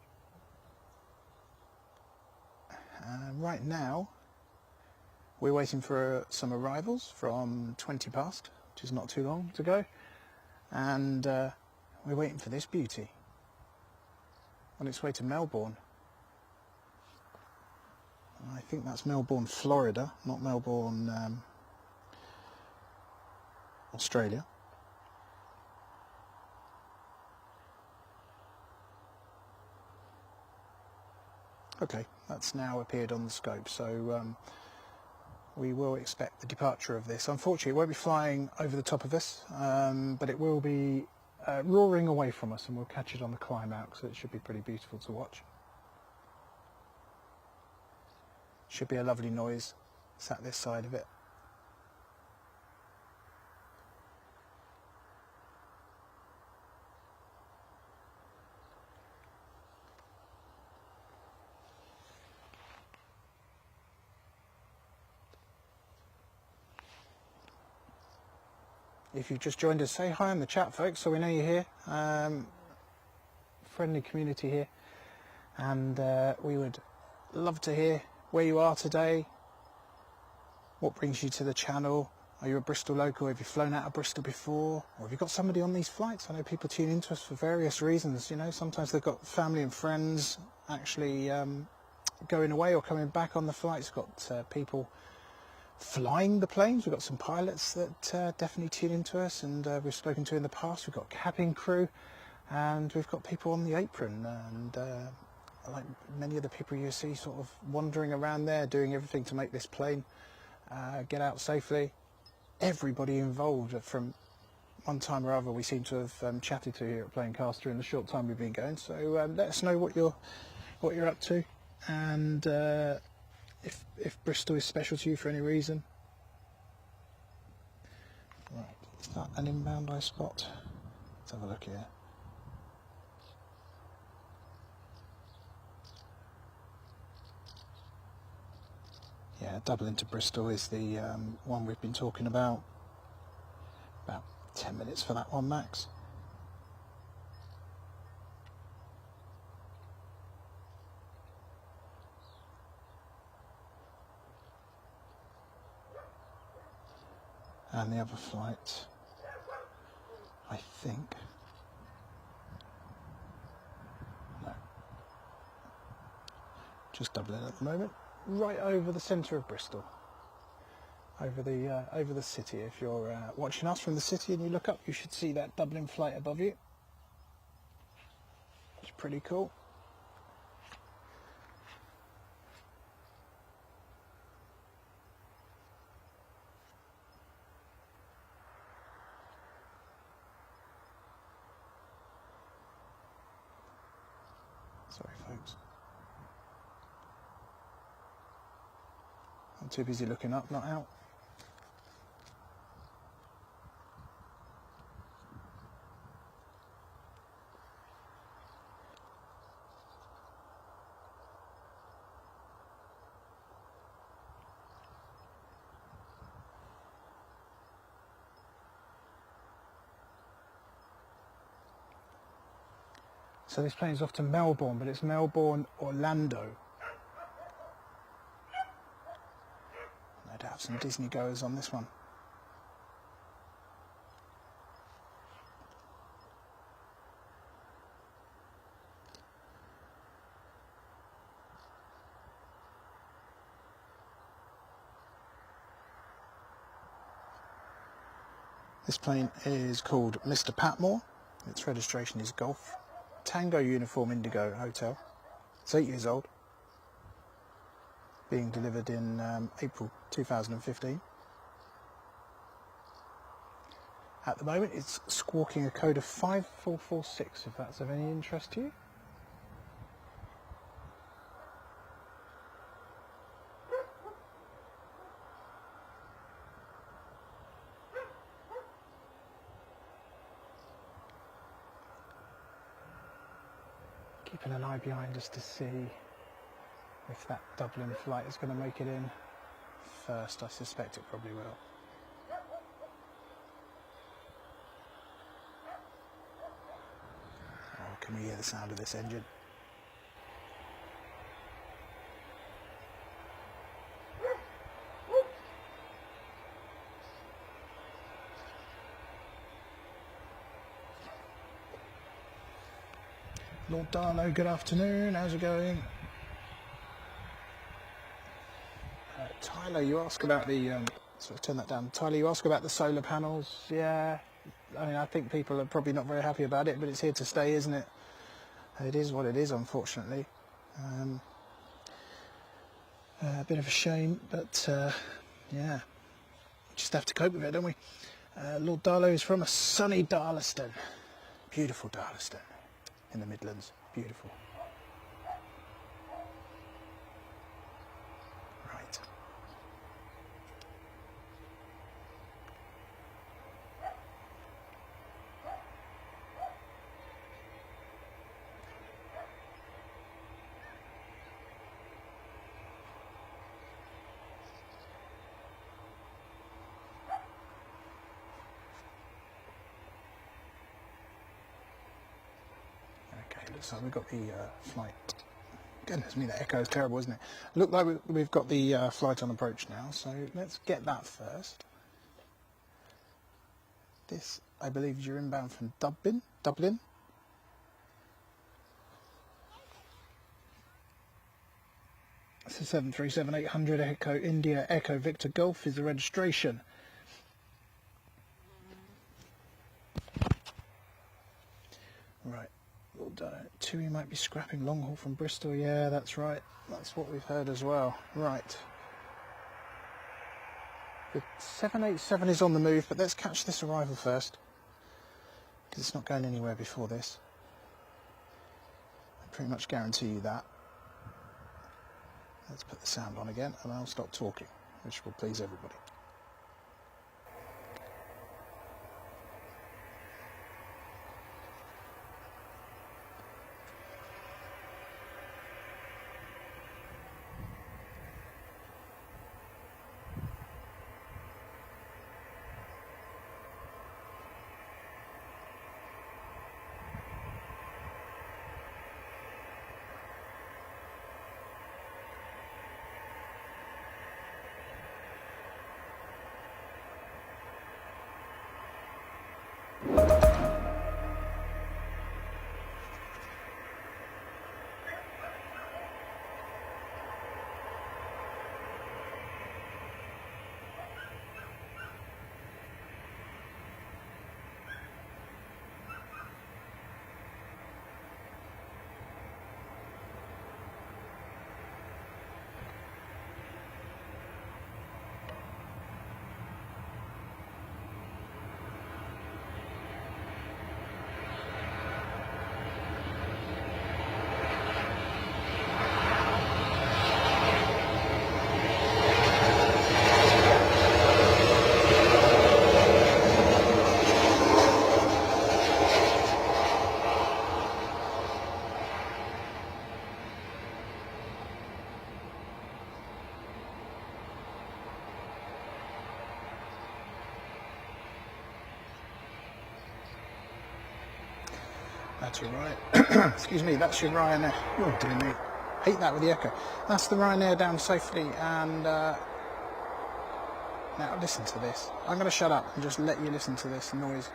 A: Right now, we're waiting for some arrivals from 20 past, which is not too long to go. And we're waiting for this beauty on its way to Melbourne. I think that's Melbourne, Florida, not Melbourne, Australia. Okay, that's now appeared on the scope, so we will expect the departure of this. Unfortunately, it won't be flying over the top of us, but it will be roaring away from us, and we'll catch it on the climb out, so it should be pretty beautiful to watch. Should be a lovely noise, sat this side of it. If you've just joined us, say hi in the chat, folks, so we know you're here. Friendly community here, and we would love to hear where you are today, what brings you to the channel, Are you a Bristol local? Have you flown out of Bristol before? Or have you got somebody on these flights? I know people tune into us for various reasons. You know, sometimes they've got family and friends actually going away or coming back on the flights. We've got people flying the planes. We've got some pilots that definitely tune into us, and we've spoken to in the past. We've got cabin crew, and we've got people on the apron, and like many of the people you see sort of wandering around there doing everything to make this plane get out safely. Everybody involved from one time or other we seem to have chatted to here at Planecaster in the short time we've been going. So let us know what you're up to, and if Bristol is special to you for any reason. Right, is that an inbound I spot? Let's have a look here. Yeah, Dublin to Bristol is the one we've been talking about. About 10 minutes for that one max. And the other flight, I think, no, just Dublin at the moment, right over the centre of Bristol, over the city. If you're watching us from the city and you look up, you should see that Dublin flight above you. It's pretty cool. Sorry folks, I'm too busy looking up, not out. So this plane is off to Melbourne, but it's Melbourne, Orlando. No doubt some Disney goers on this one. This plane is called Mr. Patmore. Its registration is Golf Tango Uniform Indigo Hotel. It's 8 years old, being delivered in April 2015. At the moment it's squawking a code of 5446, if that's of any interest to you. Keeping an eye behind us to see if that Dublin flight is going to make it in first. I suspect it probably will. Oh, can we hear the sound of this engine? Lord Darno, good afternoon, how's it going? Tyler, you ask about the, so turn that down. Tyler, you ask about the solar panels. Yeah, I mean, I think people are probably not very happy about it, but it's here to stay, isn't it? It is what it is, unfortunately. A bit of a shame, but yeah, just have to cope with it, don't we? Lord Darlow is from a sunny Darlaston. Beautiful Darlaston in the Midlands. Beautiful. Right. Looks like we've got the flight. Goodness me, that echo is terrible, isn't it? Look like we've got the flight on approach now, so let's get that first. This, I believe, you're inbound from Dublin. So 737-800 Echo India Echo Victor Golf is the registration. Right, well done. TUI might be scrapping long haul from Bristol. Yeah, that's right. That's what we've heard as well. Right. The 787 is on the move, but let's catch this arrival first, because it's not going anywhere before this. I pretty much guarantee you that. Let's put the sound on again, and I'll stop talking, which will please everybody. That's your Ryanair. Excuse me, that's your Ryanair. Oh, dear me. Hate that with the echo. That's the Ryanair down safely, and now listen to this. I'm going to shut up and just let you listen to this noise.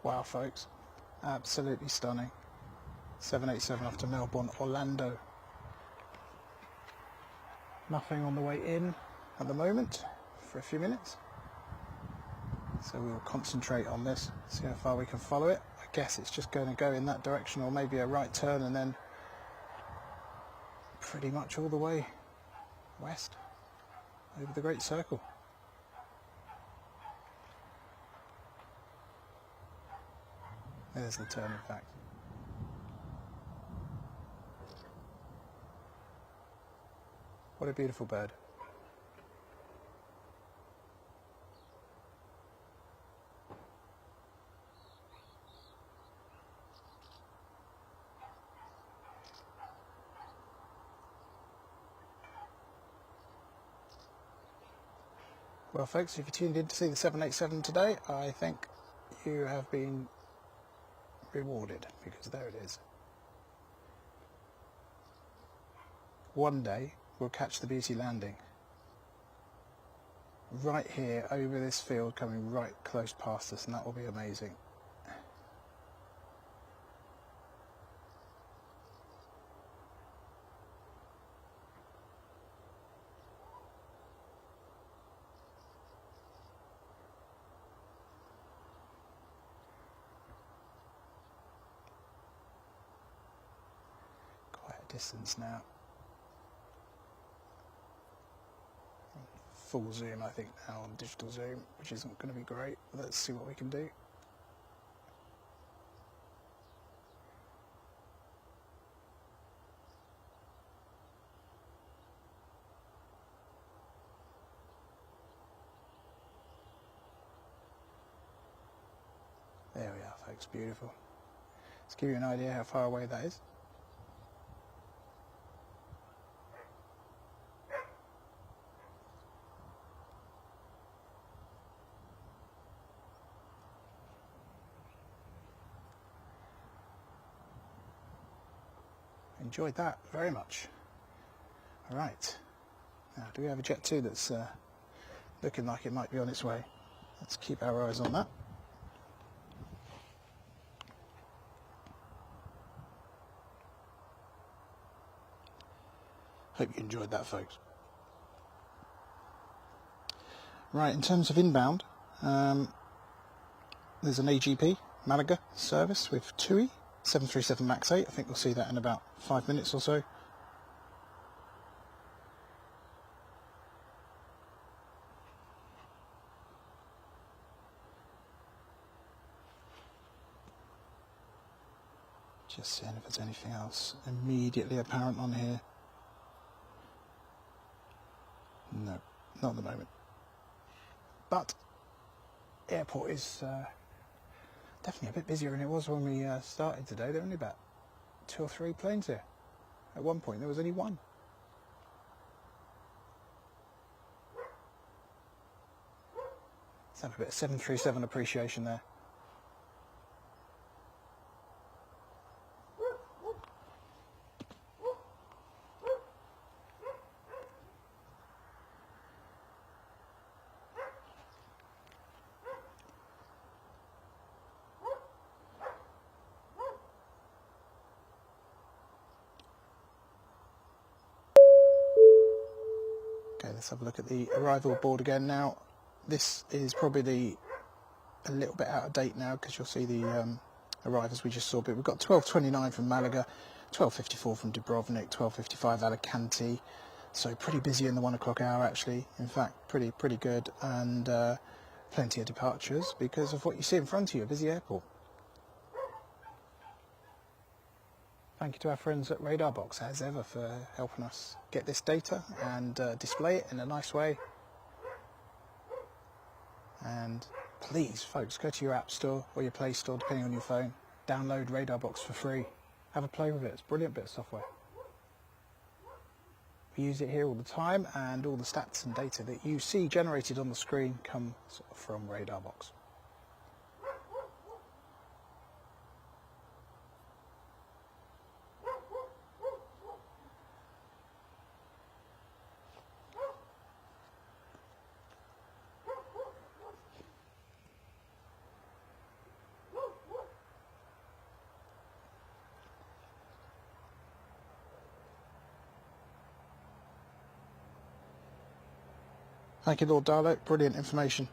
A: Wow, folks, absolutely stunning. 787 off to Melbourne, Orlando. Nothing on the way in at the moment for a few minutes. So we'll concentrate on this, see how far we can follow it. I guess it's just going to go in that direction, or maybe a right turn and then pretty much all the way west over the Great Circle. There's the turn, in fact. What a beautiful bird. Well, folks, if you tuned in to see the 787 today, I think you have been rewarded, because there it is. One day we'll catch the beauty landing right here over this field, coming right close past us, and that will be amazing. Quite a distance now. Full zoom, I think, now on digital zoom, which isn't going to be great. Let's see what we can do. There we are, folks, beautiful. Let's give you an idea how far away that is. Enjoyed that very much. All right, now do we have a Jet 2 that's looking like it might be on its way? Let's keep our eyes on that. Hope you enjoyed that, folks. Right, in terms of inbound, there's an AGP Malaga service with TUI 737 MAX 8. I think we'll see that in about 5 minutes or so. Just seeing if there's anything else immediately apparent on here. No, not at the moment. But airport is definitely a bit busier than it was when we started today. There were only about 2 or 3 planes here. At one point there was only 1. Let's have a bit of 737 appreciation there. Okay, let's have a look at the arrival board again now. This is probably a little bit out of date now, because you'll see the arrivals we just saw, but we've got 12:29 from Malaga, 12:54 from Dubrovnik, 12:55 Alicante, so pretty busy in the 1 o'clock hour actually. In fact, pretty good, and plenty of departures because of what you see in front of you, a busy airport. Thank you to our friends at Radar Box, as ever, for helping us get this data and display it in a nice way. And please, folks, go to your App Store or your Play Store, depending on your phone. Download Radar Box for free. Have a play with it. It's a brilliant bit of software. We use it here all the time, and all the stats and data that you see generated on the screen come from Radar Box. Thank you, Lord Darlow. Brilliant information.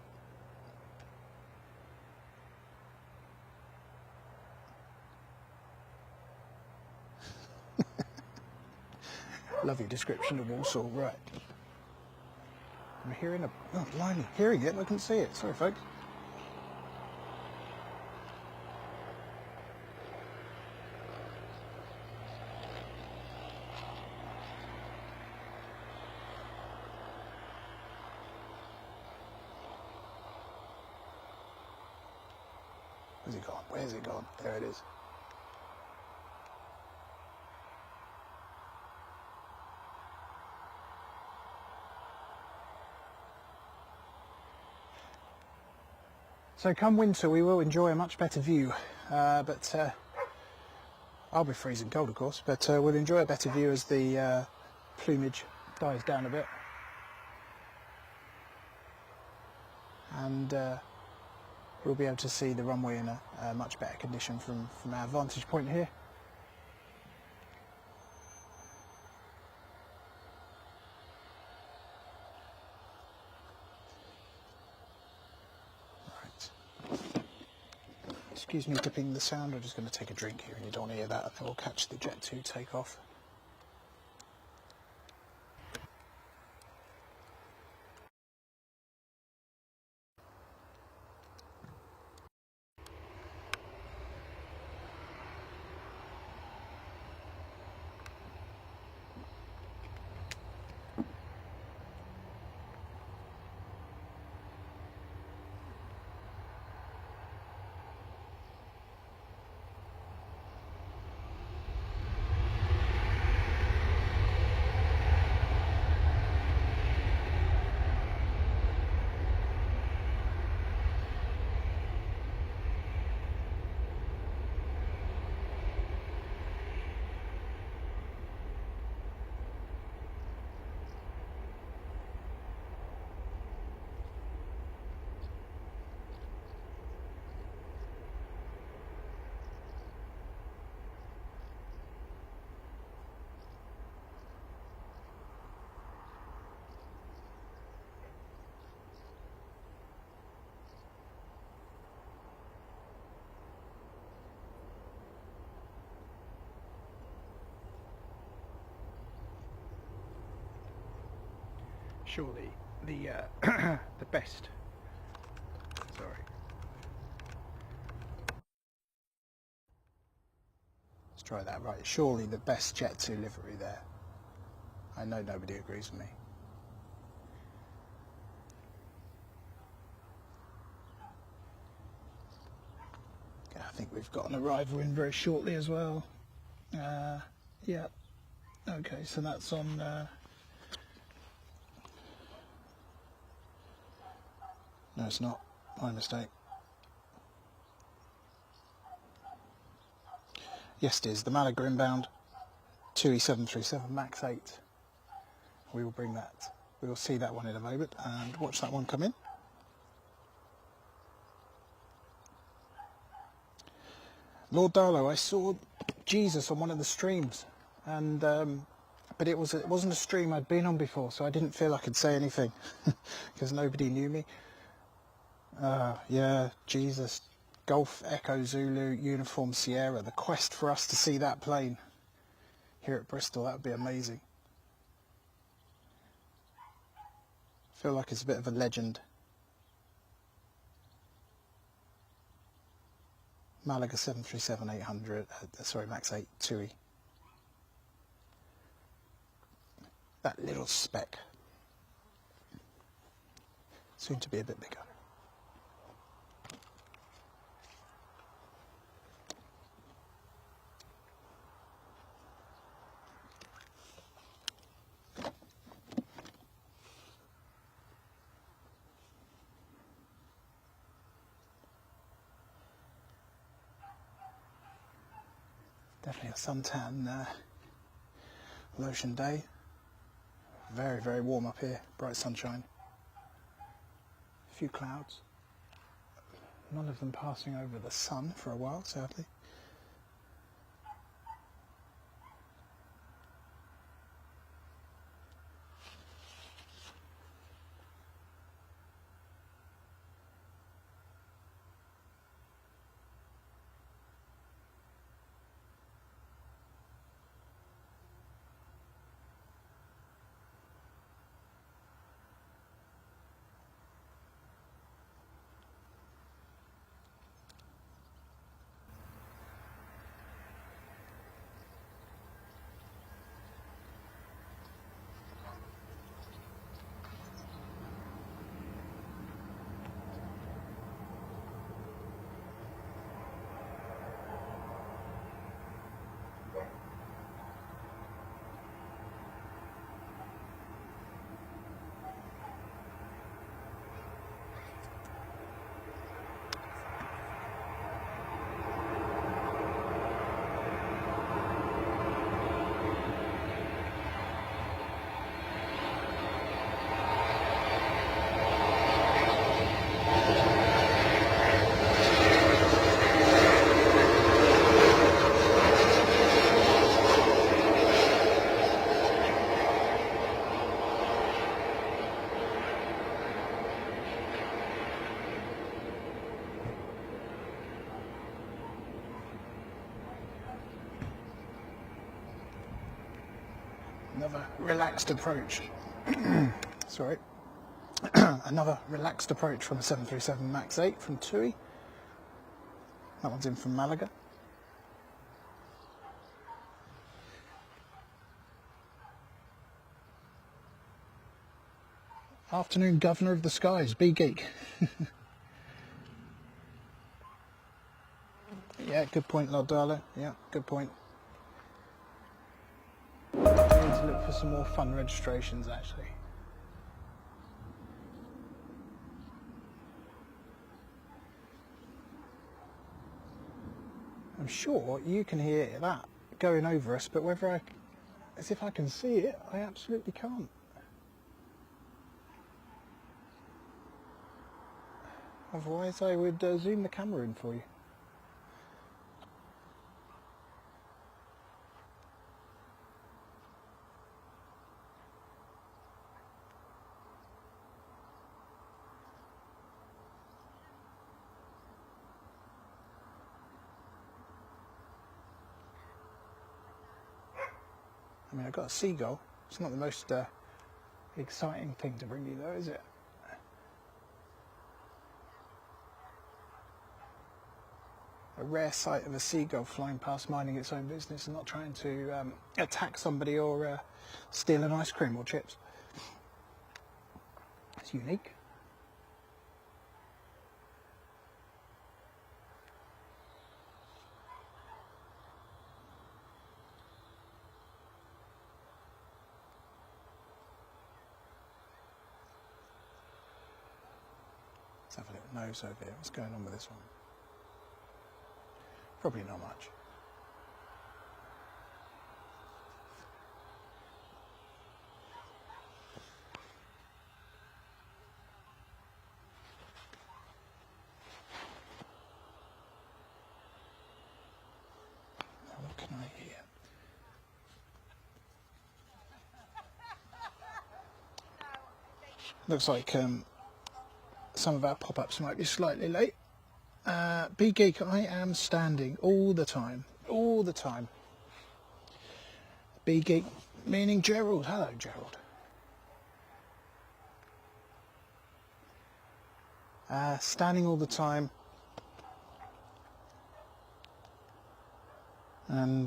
A: Lovely description of Walsall. Right. I'm hearing a... Oh, blimey. Hearing it. I couldn't see it. Sorry, folks. Where's it gone? Where's it gone? There it is. So come winter we will enjoy a much better view, but I'll be freezing cold of course, but we'll enjoy a better view as the plumage dies down a bit, and we'll be able to see the runway in a much better condition from our vantage point here. Excuse me dipping the sound, I'm just going to take a drink here and you don't want to hear that, and then we'll catch the Jet 2 take off. Surely the the best. Sorry. Let's try that. Right. Surely the best Jet 2 livery there. I know nobody agrees with me. I think we've got an arrival in very shortly as well. Yeah. Okay. So that's on. No, it's not. My mistake. Yes, it is. The Malaga inbound 2E737 MAX 8. We will bring that. We will see that one in a moment and watch that one come in. Lord Darlow, I saw Jesus on one of the streams, and but it wasn't a stream I'd been on before, so I didn't feel I could say anything because nobody knew me. Yeah, Jesus, Golf Echo Zulu Uniform Sierra, the quest for us to see that plane here at Bristol, that would be amazing. I feel like it's a bit of a legend. Malaga 737-800, sorry, MAX 8 2E. That little speck, soon to be a bit bigger. Definitely a suntan lotion day. Very, very warm up here, bright sunshine. A few clouds. None of them passing over the sun for a while, sadly. Another relaxed approach. Sorry. Another relaxed approach from a 737 MAX 8 from TUI. That one's in from Malaga. Afternoon Governor of the Skies, B-Geek. Yeah, good point, Lord Darlow. Yeah, good point. I need to look for some more fun registrations, actually. I'm sure you can hear that going over us, but as if I can see it, I absolutely can't. Otherwise, I would zoom the camera in for you. I mean, I've got a seagull. It's not the most exciting thing to bring you, though, is it? A rare sight of a seagull flying past minding its own business and not trying to attack somebody or steal an ice cream or chips. It's unique. Let's have a little nose over here. What's going on with this one? Probably not much. Now what can I hear? Looks like some of our pop-ups might be slightly late. B-Geek, I am standing all the time. All the time. B-Geek, meaning Gerald. Hello, Gerald. Standing all the time. And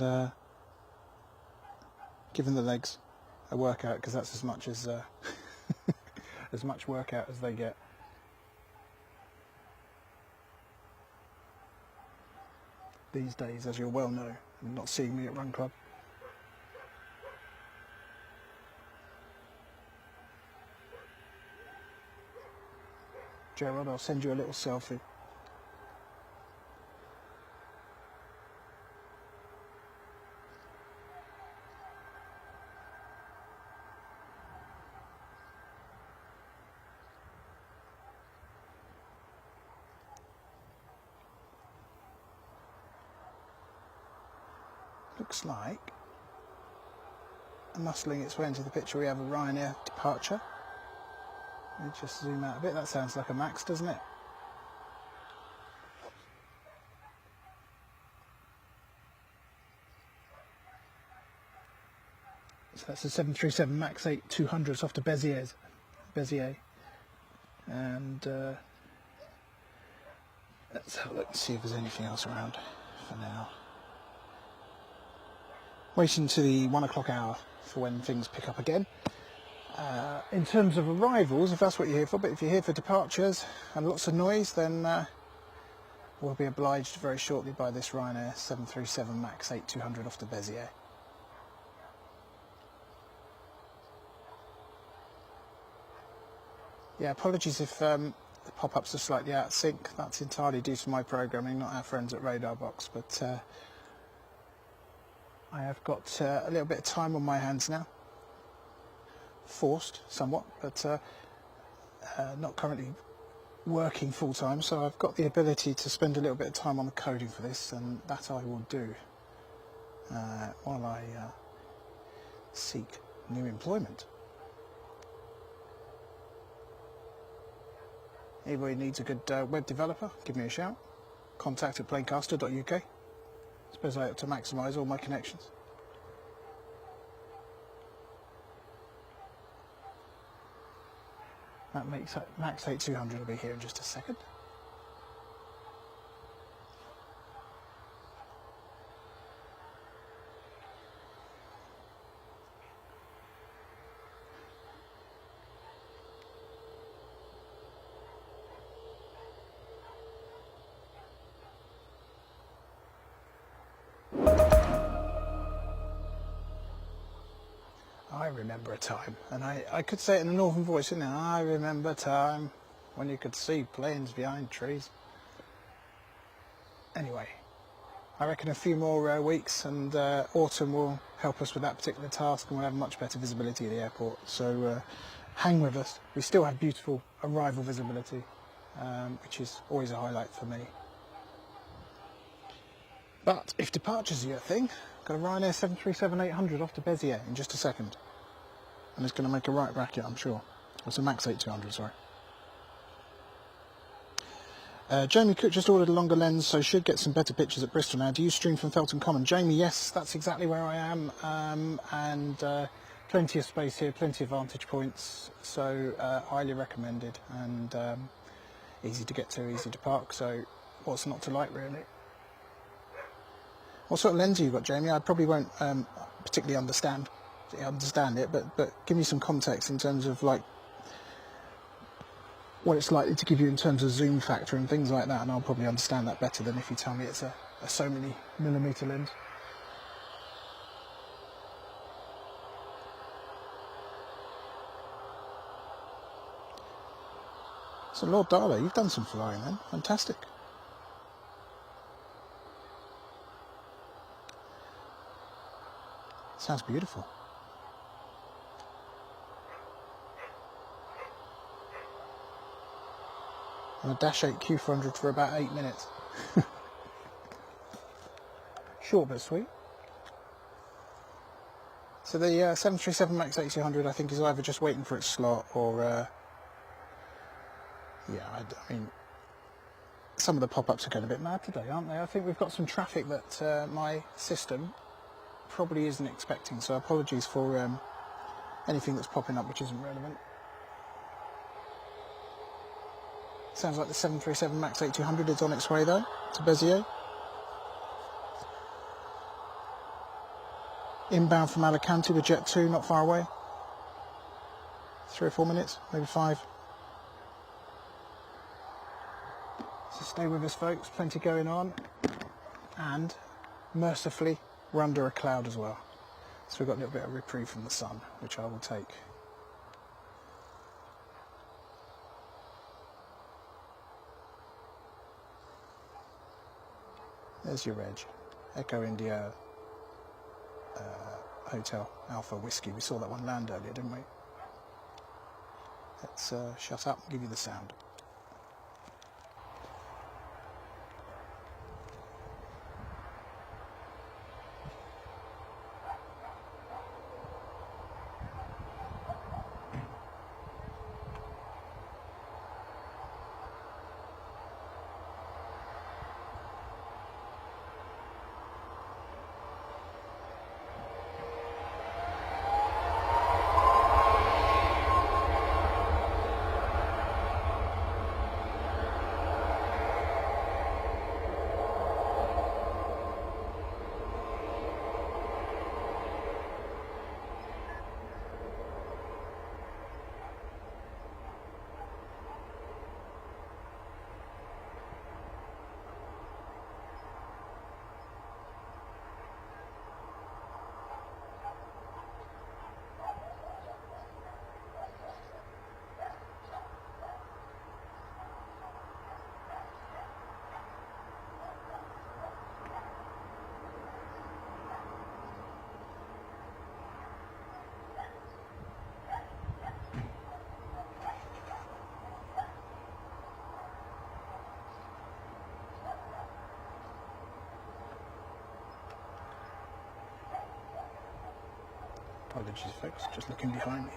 A: giving the legs a workout, because that's as much as as much workout as they get. These days, as you'll well know, and not seeing me at Run Club. Gerald, I'll send you a little selfie. Looks like, muscling its way into the picture, we have a Ryanair departure. Let me just zoom out a bit. That sounds like a Max, doesn't it? So that's a 737 MAX 8 200s off to Béziers. And let's have a look and see if there's anything else around for now. Waiting to the 1 o'clock hour for when things pick up again. In terms of arrivals, if that's what you're here for, but if you're here for departures and lots of noise, then we'll be obliged very shortly by this Ryanair 737 MAX 8 200 off to Béziers. Yeah, apologies if the pop-ups are slightly out of sync. That's entirely due to my programming, not our friends at Radar Box, but I have got a little bit of time on my hands now. Forced, somewhat, but not currently working full-time, so I've got the ability to spend a little bit of time on the coding for this, and that I will do while I seek new employment. Anybody needs a good web developer, give me a shout. Contact at planecaster.uk. Suppose I have to maximise all my connections. That makes it, max 8200 will be here in just a second. I remember a time, and I could say it in a northern voice, couldn't I? I remember a time when you could see planes behind trees. Anyway, I reckon a few more weeks and autumn will help us with that particular task, and we'll have much better visibility of the airport. So hang with us. We still have beautiful arrival visibility, which is always a highlight for me. But if departures are your thing, got a Ryanair 737-800 off to Béziers in just a second. And it's going to make a right racket, I'm sure. It's a max 8200, sorry. Jamie Cook just ordered a longer lens, so should get some better pictures at Bristol now. Do you stream from Felton Common? Jamie, yes, that's exactly where I am. And plenty of space here, plenty of vantage points, so highly recommended. And easy to get to, easy to park, so what's not to like, really? What sort of lens have you got, Jamie? I probably won't particularly understand it, but give me some context in terms of like what it's likely to give you in terms of zoom factor and things like that, and I'll probably understand that better than if you tell me it's a so many millimetre lens. So Lord Darlow, you've done some flying then, fantastic. Sounds beautiful. On a Dash 8 Q400 for about 8 minutes. Short but sweet. So the 737 MAX 8200 I think is either just waiting for its slot or yeah, I mean some of the pop-ups are going a bit mad today, aren't they? I think we've got some traffic that my system probably isn't expecting, so apologies for anything that's popping up which isn't relevant. Sounds like the 737 MAX 8200 is on its way though, to Béziers. Inbound from Alicante with Jet 2, not far away. 3 or 4 minutes, maybe 5. So stay with us folks, plenty going on. And mercifully, we're under a cloud as well. So we've got a little bit of reprieve from the sun, which I will take. There's your reg. Echo India Hotel Alpha Whiskey. We saw that one land earlier, didn't we? Let's shut up and give you the sound. Apologies folks, just looking behind me.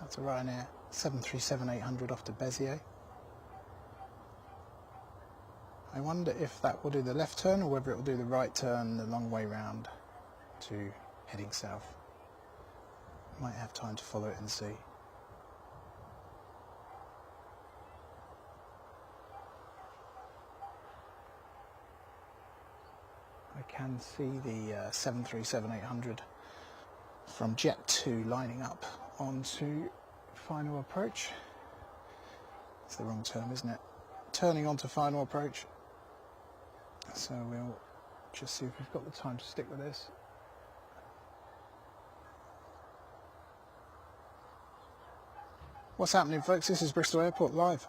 A: That's a Ryanair 737-800 off to Béziers. I wonder if that will do the left turn or whether it will do the right turn the long way round to heading south. Might have time to follow it and see. I can see the 737-800 from Jet 2 lining up onto final approach. It's the wrong term, isn't it? Turning onto final approach. So we'll just see if we've got the time to stick with this. What's happening, folks? This is Bristol Airport Live.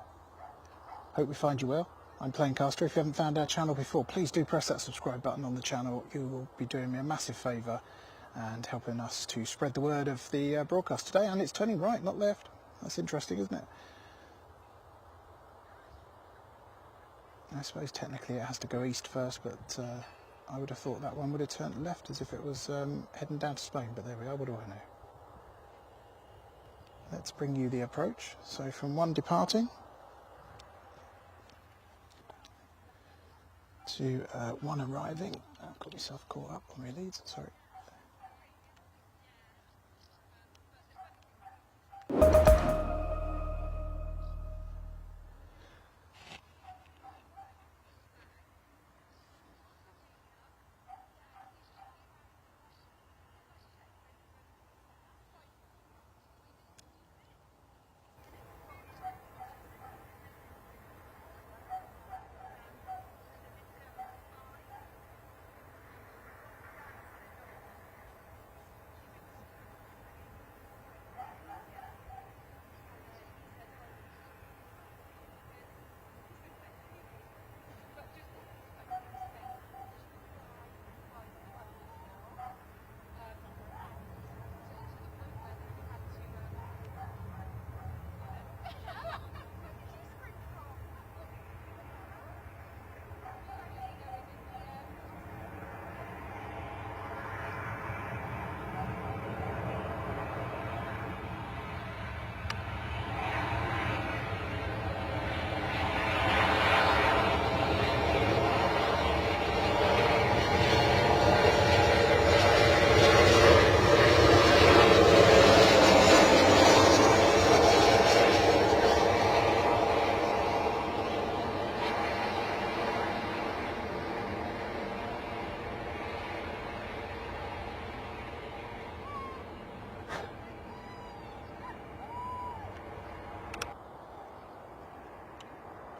A: Hope we find you well. I'm Planecaster. If you haven't found our channel before, please do press that subscribe button on the channel. You will be doing me a massive favour and helping us to spread the word of the broadcast today. And it's turning right, not left. That's interesting, isn't it? I suppose technically it has to go east first, but I would have thought that one would have turned left as if it was heading down to Spain. But there we are. What do I know? Let's bring you the approach. So from one departing to one arriving. I've got myself caught up on my leads, sorry.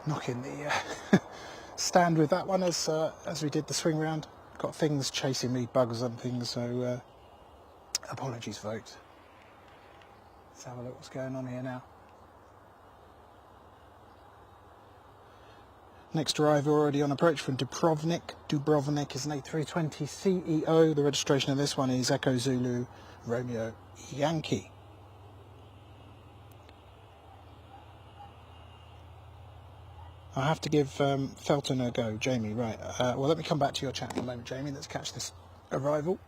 A: Knocking the stand with that one as we did the swing round. Got things chasing me, bugs and things, so apologies, folks. Let's have a look what's going on here now. Next arrival already on approach from Dubrovnik. Dubrovnik is an A320 CEO. The registration of this one is Echo Zulu Romeo Yankee. I have to give Felton a go. Jamie, right. Well, let me come back to your chat in a moment, Jamie. Let's catch this arrival.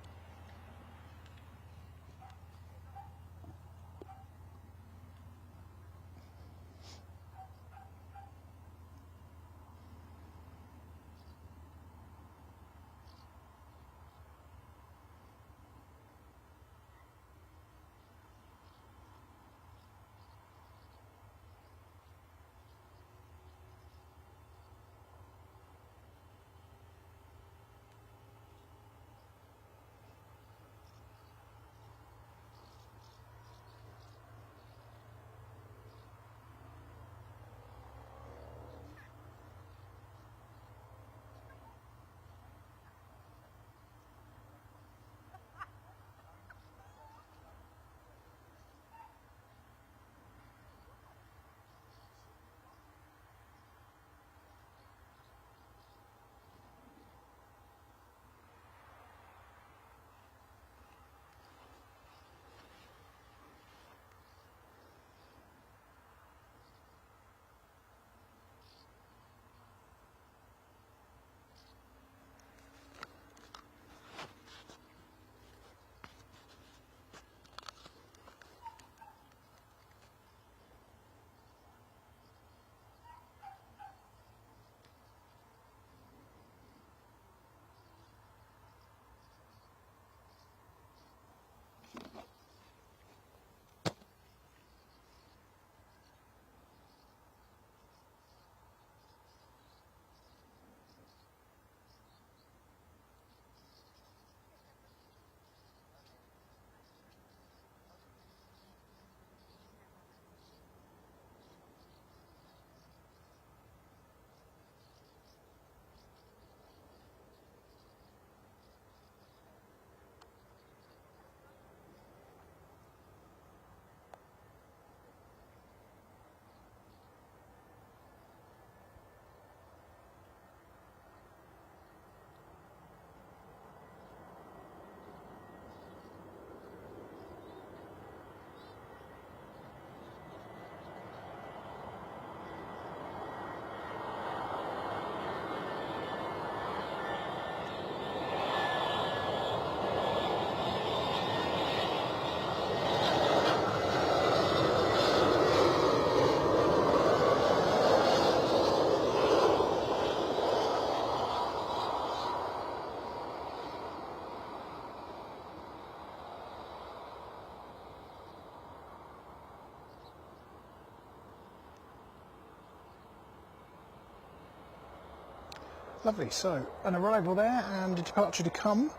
A: Lovely, so an arrival there and a departure to come.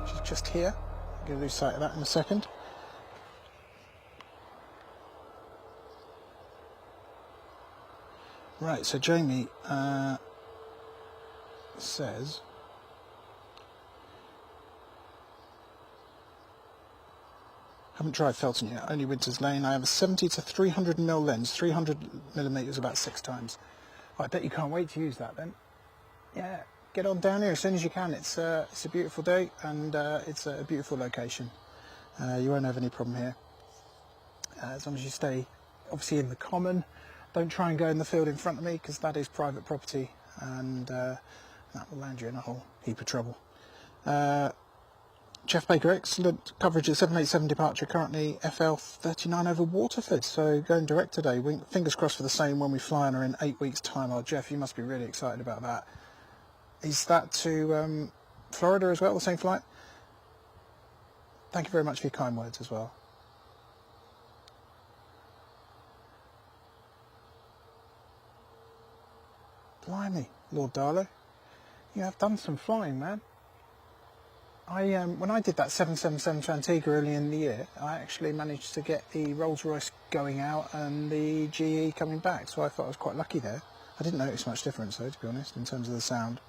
A: She's just here. I'm going to lose sight of that in a second. Right, so Jamie says haven't tried Felton yet, only Winter's Lane. I have a 70 to 300mm lens, 300mm about 6 times. I bet you can't wait to use that then. Yeah, get on down here as soon as you can. It's a beautiful day and it's a beautiful location. You won't have any problem here. As long as you stay obviously in the common. Don't try and go in the field in front of me because that is private property and that will land you in a whole heap of trouble. Jeff Baker, excellent coverage at 787 departure, currently FL 39 over Waterford, so going direct today. Fingers crossed for the same when we fly on her in 8 weeks' time. Oh, Jeff, you must be really excited about that. Is that to Florida as well, the same flight? Thank you very much for your kind words as well. Blimey, Lord Darlow, you have done some flying, man. When I did that 777 to Antigua early in the year, I actually managed to get the Rolls-Royce going out and the GE coming back, so I thought I was quite lucky there. I didn't notice much difference though, to be honest, in terms of the sound.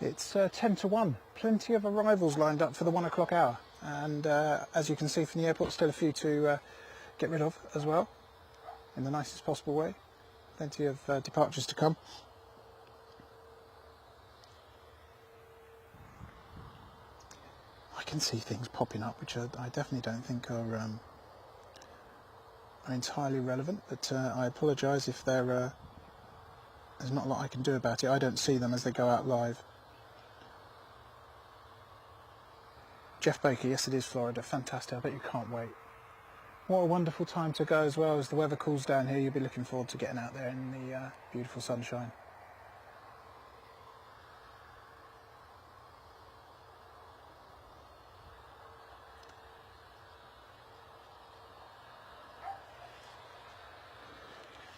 A: It's 10 to 1, plenty of arrivals lined up for the 1 o'clock hour, and as you can see from the airport, still a few to get rid of as well, in the nicest possible way. Plenty of departures to come. I can see things popping up which I definitely don't think are entirely relevant, but I apologise if there's not a lot I can do about it. I don't see them as they go out live. Jeff Baker, yes it is Florida, fantastic, I bet you can't wait. What a wonderful time to go as well. As the weather cools down here, you'll be looking forward to getting out there in the beautiful sunshine.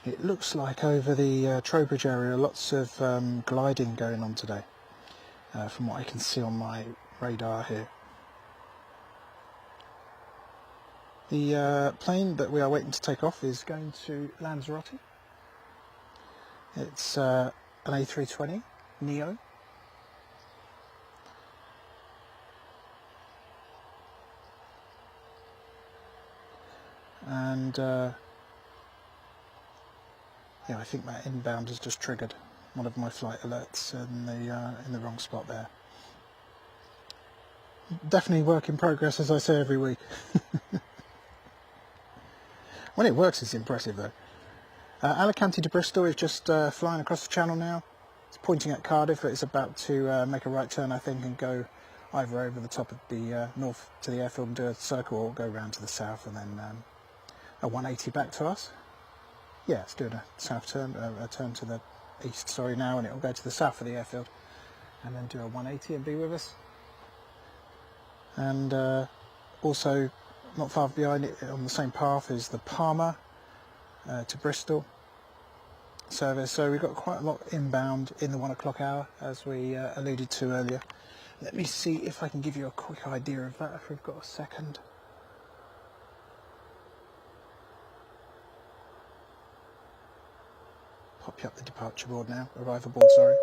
A: It looks like over the Trowbridge area, lots of gliding going on today, from what I can see on my radar here. The plane that we are waiting to take off is going to Lanzarote. It's an A320 Neo. And yeah, I think that inbound has just triggered one of my flight alerts in the wrong spot there. Definitely work in progress, as I say every week. When it works, it's impressive though. Alicante to Bristol is just flying across the channel now. It's pointing at Cardiff, but it's about to make a right turn, I think, and go either over the top of the north to the airfield and do a circle, or go round to the south and then a 180 back to us. Yeah, it's doing a south turn, a turn to the east, sorry, now, and it'll go to the south of the airfield and then do a 180 and be with us. And also, not far behind it, on the same path, is the Palmer to Bristol service. So we've got quite a lot inbound in the 1 o'clock hour, as we alluded to earlier. Let me see if I can give you a quick idea of that, if we've got a second. Pop you up the departure board now, arrival board, sorry.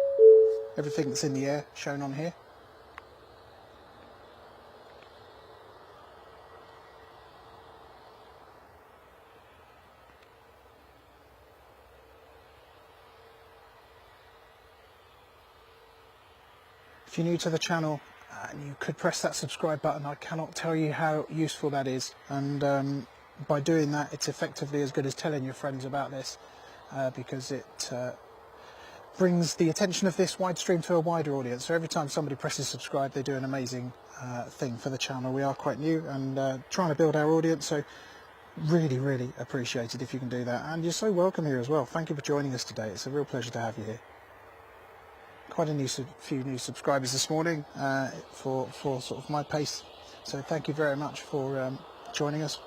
A: Everything that's in the air shown on here. If you're new to the channel, and you could press that subscribe button, I cannot tell you how useful that is. And by doing that, it's effectively as good as telling your friends about this, because it brings the attention of this wide stream to a wider audience. So every time somebody presses subscribe, they do an amazing thing for the channel. We are quite new and trying to build our audience, so really, really appreciate it if you can do that. And you're so welcome here as well. Thank you for joining us today. It's a real pleasure to have you here. quite a few new subscribers this morning for sort of my pace. So thank you very much for joining us.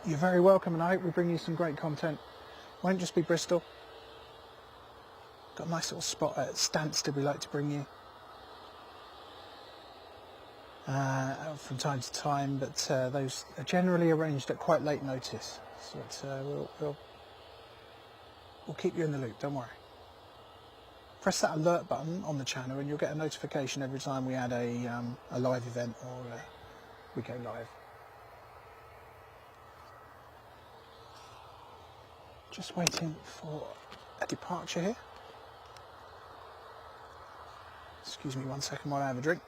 A: You're very welcome, and I hope we bring you some great content. Won't just be Bristol. Got a nice little spot at Stansted we like to bring you from time to time, but those are generally arranged at quite late notice. So we'll keep you in the loop, don't worry. Press that alert button on the channel and you'll get a notification every time we add a live event or we go live. Just waiting for a departure here. Excuse me 1 second while I have a drink.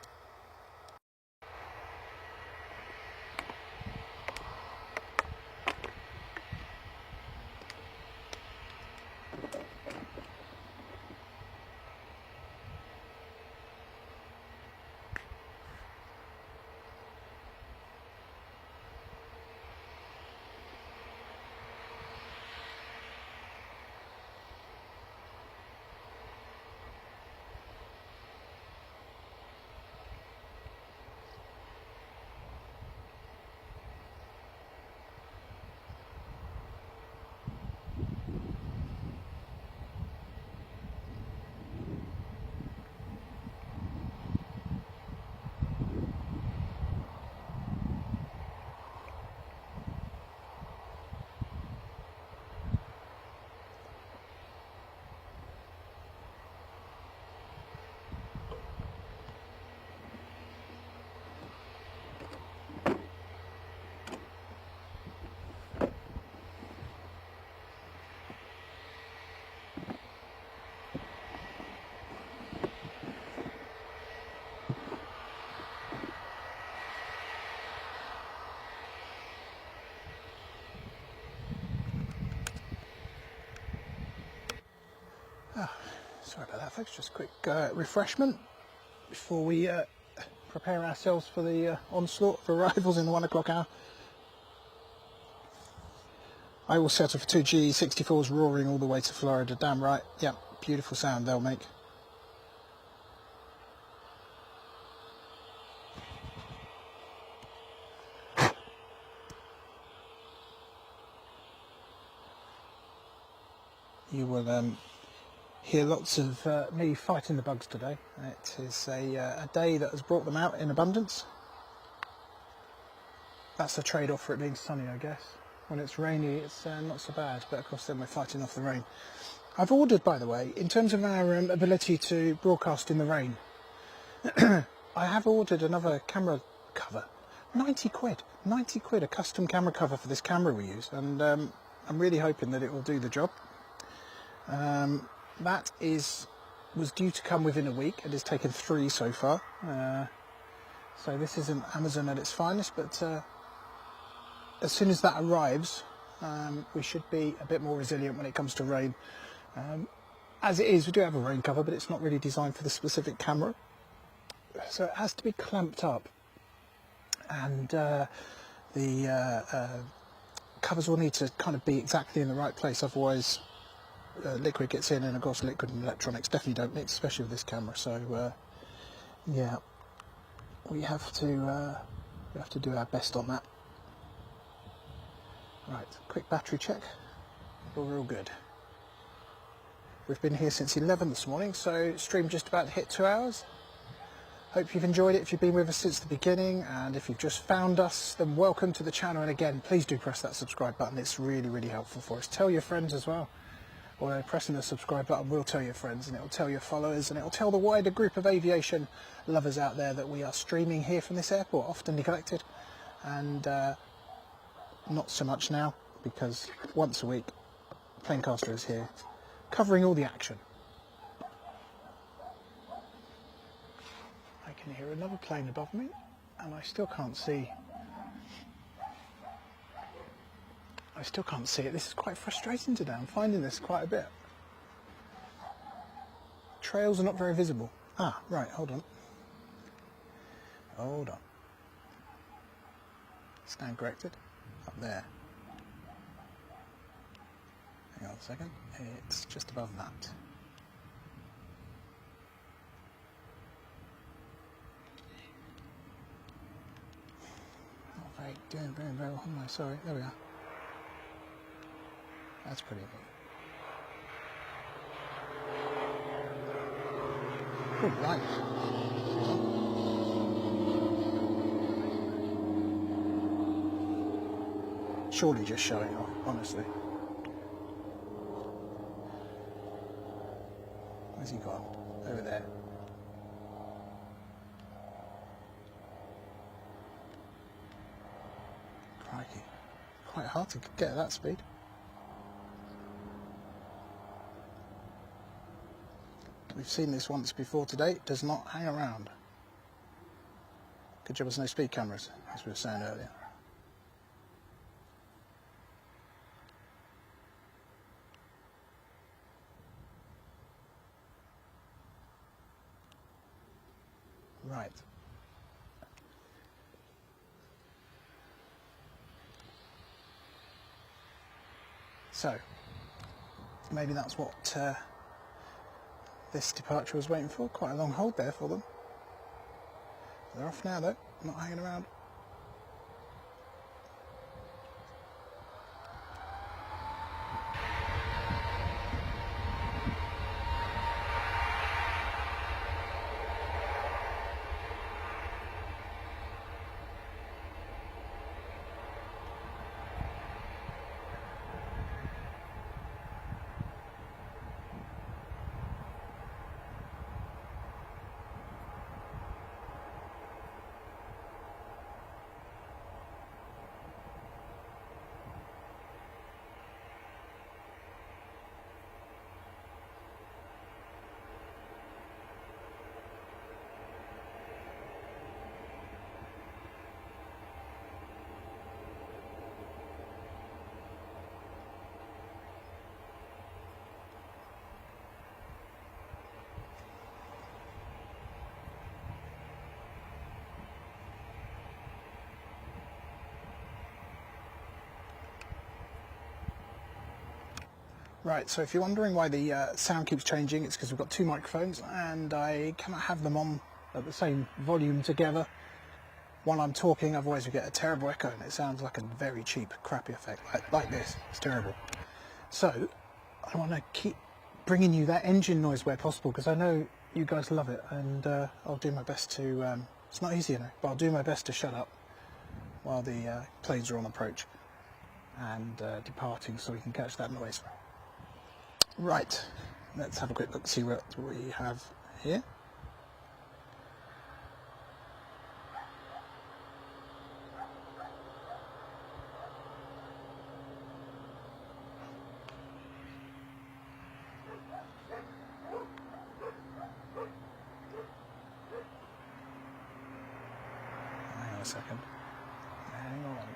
A: Sorry about that, folks. Just a quick refreshment before we prepare ourselves for the onslaught for arrivals in the 1 o'clock hour. I will settle for 2 G64s roaring all the way to Florida. Damn right. Yeah, beautiful sound they'll make. You will hear lots of me fighting the bugs today. It is a day that has brought them out in abundance. That's the trade-off for it being sunny, I guess. When it's rainy, it's not so bad, but of course then we're fighting off the rain. I've ordered, by the way, in terms of our ability to broadcast in the rain, I have ordered another camera cover. 90 quid. 90 quid, a custom camera cover for this camera we use, and I'm really hoping that it will do the job. That was due to come within a week. It has taken 3 so far. So this isn't Amazon at its finest, but as soon as that arrives, we should be a bit more resilient when it comes to rain. As it is, we do have a rain cover, but it's not really designed for the specific camera. So it has to be clamped up. And the covers will need to kind of be exactly in the right place, otherwise liquid gets in, and of course liquid and electronics definitely don't mix, especially with this camera. So yeah, we have to do our best on that. Right, quick battery check. We're all good. We've been here since 11 this morning, so stream just about to hit 2 hours. Hope you've enjoyed it if you've been with us since the beginning, and if you've just found us, then welcome to the channel. And again, please do press that subscribe button. It's really, really helpful for us. Tell your friends as well. Or pressing the subscribe button will tell your friends, and it will tell your followers, and it will tell the wider group of aviation lovers out there that we are streaming here from this airport, often neglected, and not so much now, because once a week Planecaster is here covering all the action. I can hear another plane above me, and I still can't see it. This is quite frustrating today. I'm finding this quite a bit. Trails are not very visible. Ah, right, hold on. Stand corrected. Up there. Hang on a second. It's just above that. quite doing very well, am I? Sorry, there we are. That's pretty neat. All right. Surely just showing off, honestly. Where's he gone? Over there. Crikey. Quite hard to get at that speed. We've seen this once before today. It does not hang around. Good job there's no speed cameras, as we were saying earlier. Right. So, maybe that's what this departure was waiting for. Quite a long hold there for them. They're off now though, not hanging around. Right, so if you're wondering why the sound keeps changing, it's because we've got two microphones and I cannot have them on at the same volume together while I'm talking, otherwise we get a terrible echo and it sounds like a very cheap, crappy effect, like this. It's terrible. So, I want to keep bringing you that engine noise where possible because I know you guys love it, and I'll do my best to, it's not easy, you know, but I'll do my best to shut up while the planes are on approach and departing so we can catch that noise. Right, let's have a quick look, see what we have here. Hang on a second. Hang on.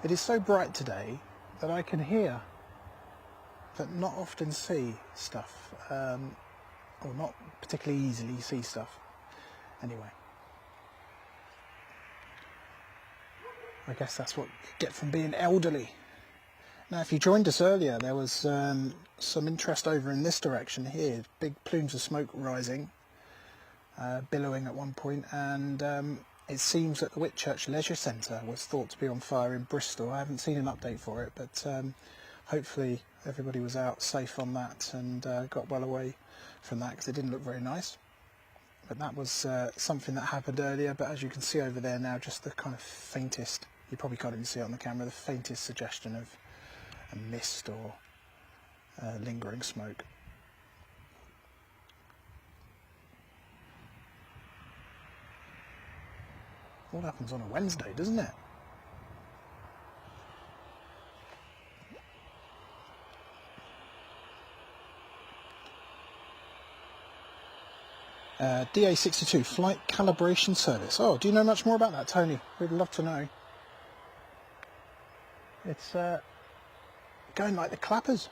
A: It is so bright today that I can hear but not often see stuff, or not particularly easily see stuff. Anyway, I guess that's what you get from being elderly. Now, if you joined us earlier, there was some interest over in this direction here. Big plumes of smoke rising, billowing at one point, and it seems that the Whitchurch Leisure Centre was thought to be on fire in Bristol. I haven't seen an update for it, but hopefully everybody was out safe on that and got well away from that, because it didn't look very nice. But that was something that happened earlier, but as you can see over there now, just the kind of faintest, you probably can't even see it on the camera, the faintest suggestion of a mist or lingering smoke. All happens on a Wednesday, doesn't it? DA62, Flight Calibration Service. Oh, do you know much more about that, Tony? We'd love to know. It's going like the clappers.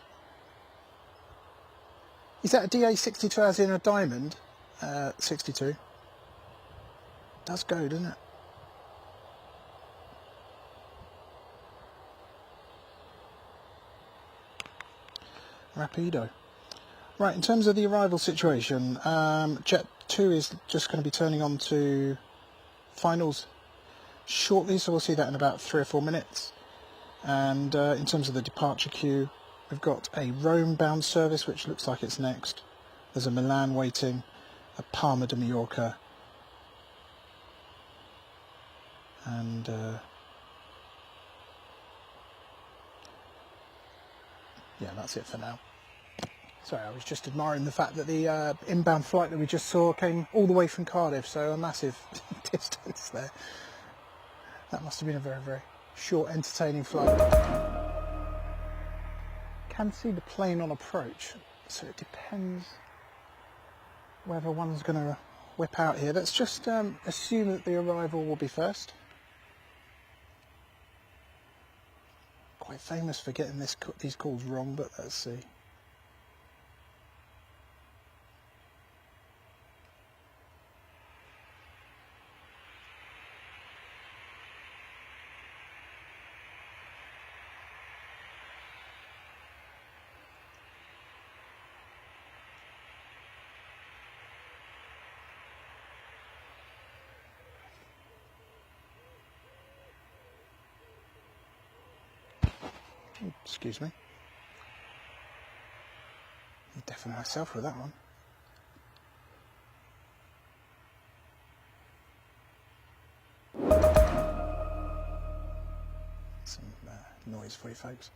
A: Is that a DA62 as in a diamond? 62. Does go, doesn't it? Rapido. Right, in terms of the arrival situation, Jet 2 is just going to be turning on to finals shortly, so we'll see that in about 3 or 4 minutes. And in terms of the departure queue, we've got a Rome bound service, which looks like it's next. There's a Milan waiting, a Palma de Mallorca, and yeah, that's it for now. Sorry, I was just admiring the fact that the inbound flight that we just saw came all the way from Cardiff, so a massive distance there. That must have been a very, very short, entertaining flight. Can see the plane on approach, so it depends whether one's going to whip out here. Let's just assume that the arrival will be first. Quite famous for getting these calls wrong, but let's see. Excuse me. I'm deafening myself with that one. Some noise for you folks.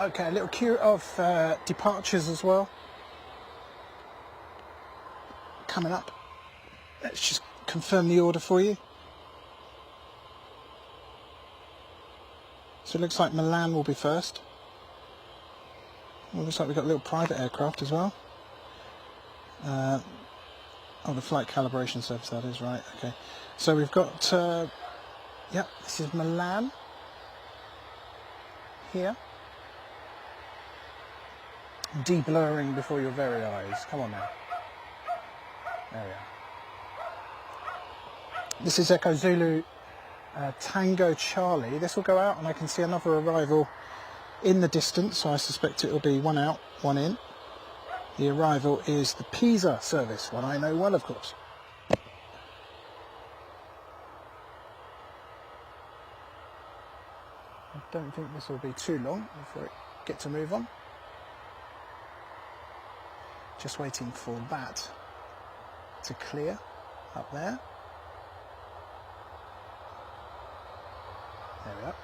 A: Okay, a little queue of departures as well coming up. Let's just confirm the order for you. So it looks like Milan will be first. Well, looks like we've got a little private aircraft as well. Oh, the flight calibration service, that is right. Okay, so we've got yep, this is Milan here. De-blurring before your very eyes. Come on now. There we are. This is Echo Zulu Tango Charlie. This will go out and I can see another arrival in the distance, so I suspect it will be one out, one in. The arrival is the Pisa service, one I know well, of course. I don't think this will be too long before it gets to move on. Just waiting for that to clear up there. There we are.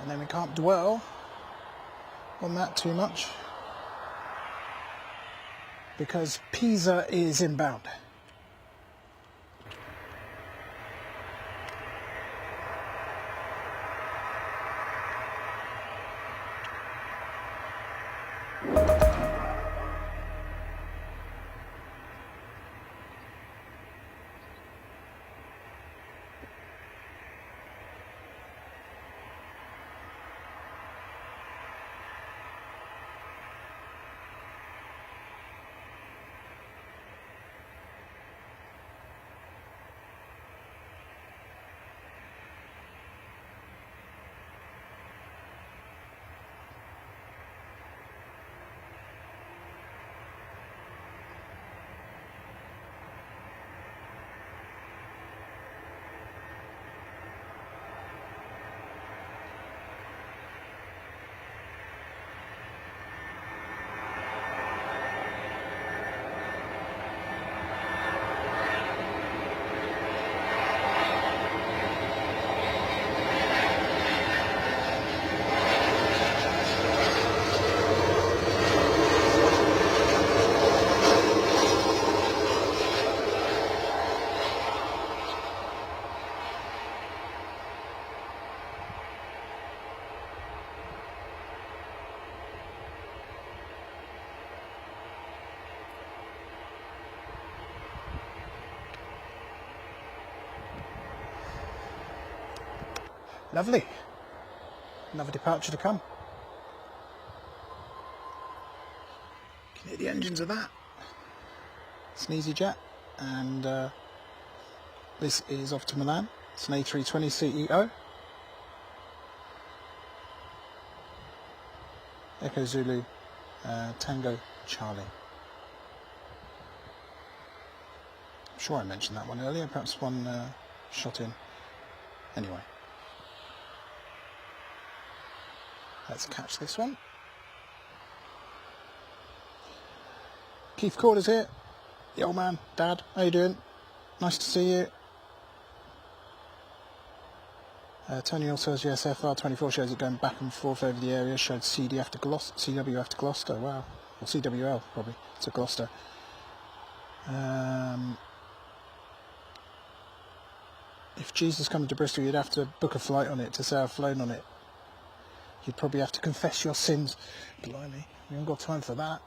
A: And then we can't dwell on that too much because Pisa is inbound. Lovely. Another departure to come. You can hear the engines of that. It's an EasyJet, and this is off to Milan. It's an A320 CEO. Echo Zulu, Tango Charlie. I'm sure I mentioned that one earlier, perhaps one shot in. Anyway. Let's catch this one. Keith Corder's here. The old man, Dad, how you doing? Nice to see you. Tony also says yes, FR24 shows it going back and forth over the area, showed CWF to Gloucester, wow. Or CWL probably, to Gloucester. If Jesus coming to Bristol, you'd have to book a flight on it to say I've flown on it. You'd probably have to confess your sins. Blimey, we haven't got time for that.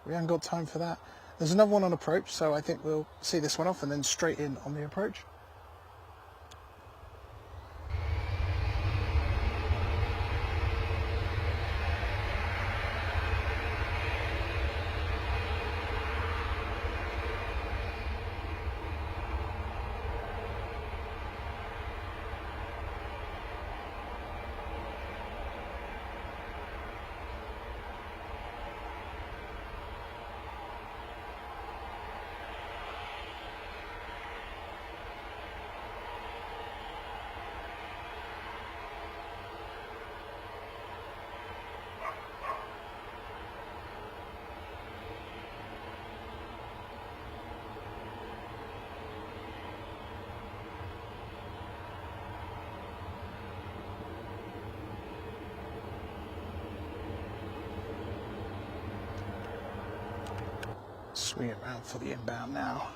A: We haven't got time for that. There's another one on approach, so I think we'll see this one off and then straight in on the approach. Swing it round for the inbound now.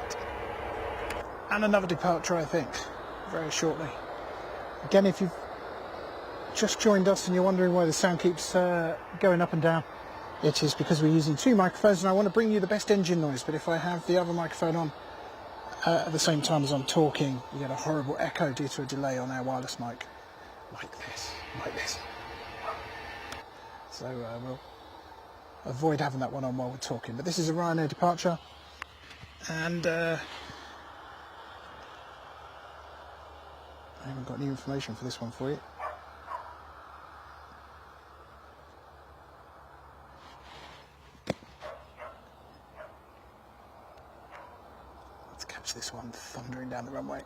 A: Right. And another departure, I think, very shortly. Again, if you've just joined us and you're wondering why the sound keeps going up and down, it is because we're using two microphones, and I want to bring you the best engine noise, but if I have the other microphone on at the same time as I'm talking, you get a horrible echo due to a delay on our wireless mic, like this. So we'll avoid having that one on while we're talking. But this is a Ryanair departure, and I haven't got any information for this one for you. Let's catch this one thundering down the runway.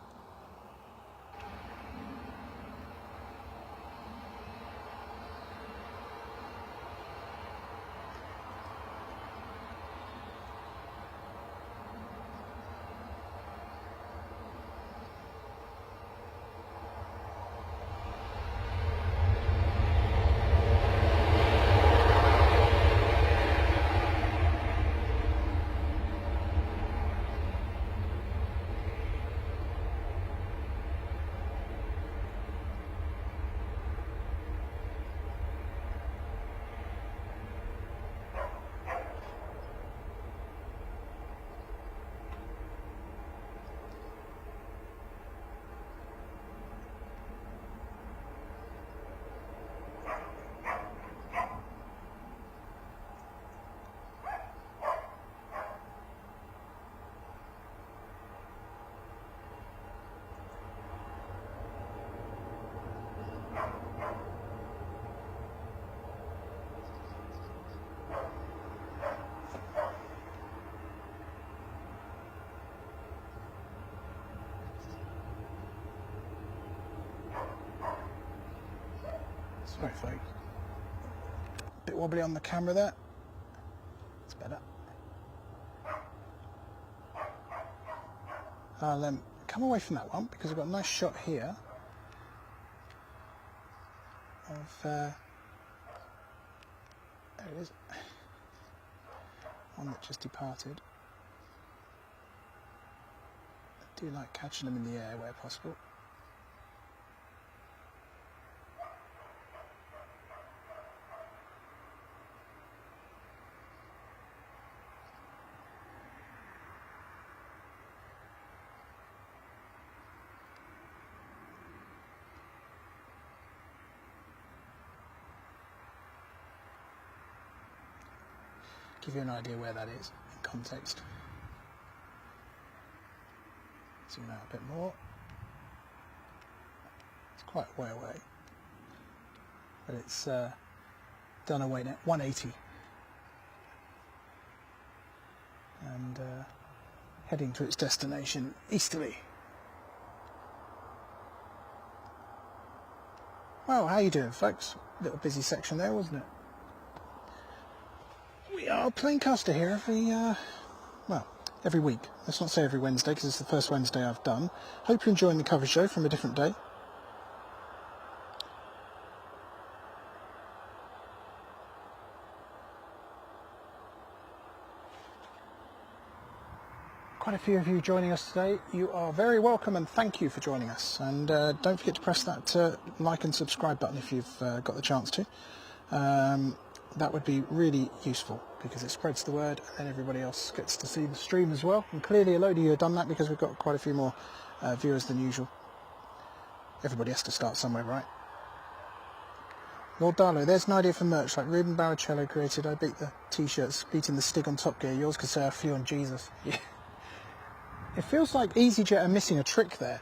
A: Sorry folks, a bit wobbly on the camera there, it's better. I'll come away from that one because I've got a nice shot here of, there it is, one that just departed. I do like catching them in the air where possible. Give you an idea where that is in context. Zoom out a bit more. It's quite a way away, but it's done away now, 180, and heading to its destination easterly. Well, how you doing, folks? Little busy section there, wasn't it? We are Planecaster here every week. Let's not say every Wednesday because it's the first Wednesday I've done. Hope you're enjoying the cover show from a different day. Quite a few of you joining us today. You are very welcome and thank you for joining us. And don't forget to press that like and subscribe button if you've got the chance to. That would be really useful because it spreads the word and everybody else gets to see the stream as well. And clearly a load of you have done that because we've got quite a few more viewers than usual. Everybody has to start somewhere, right? Lord Darlow, there's an idea for merch like Ruben Barrichello created. I beat the t-shirts, beating the Stig on Top Gear. Yours could say I flew on Jesus. Yeah. It feels like EasyJet are missing a trick there,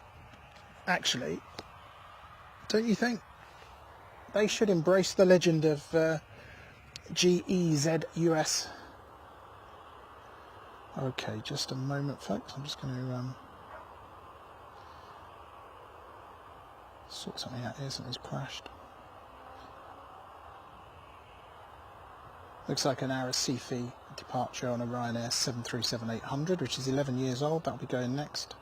A: actually. Don't you think? They should embrace the legend of GEZUS. Okay, just a moment, folks. I'm just going to sort something out here. Something's crashed. Looks like an Arecife departure on a Ryanair 737-800, which is 11 years old. That'll be going next.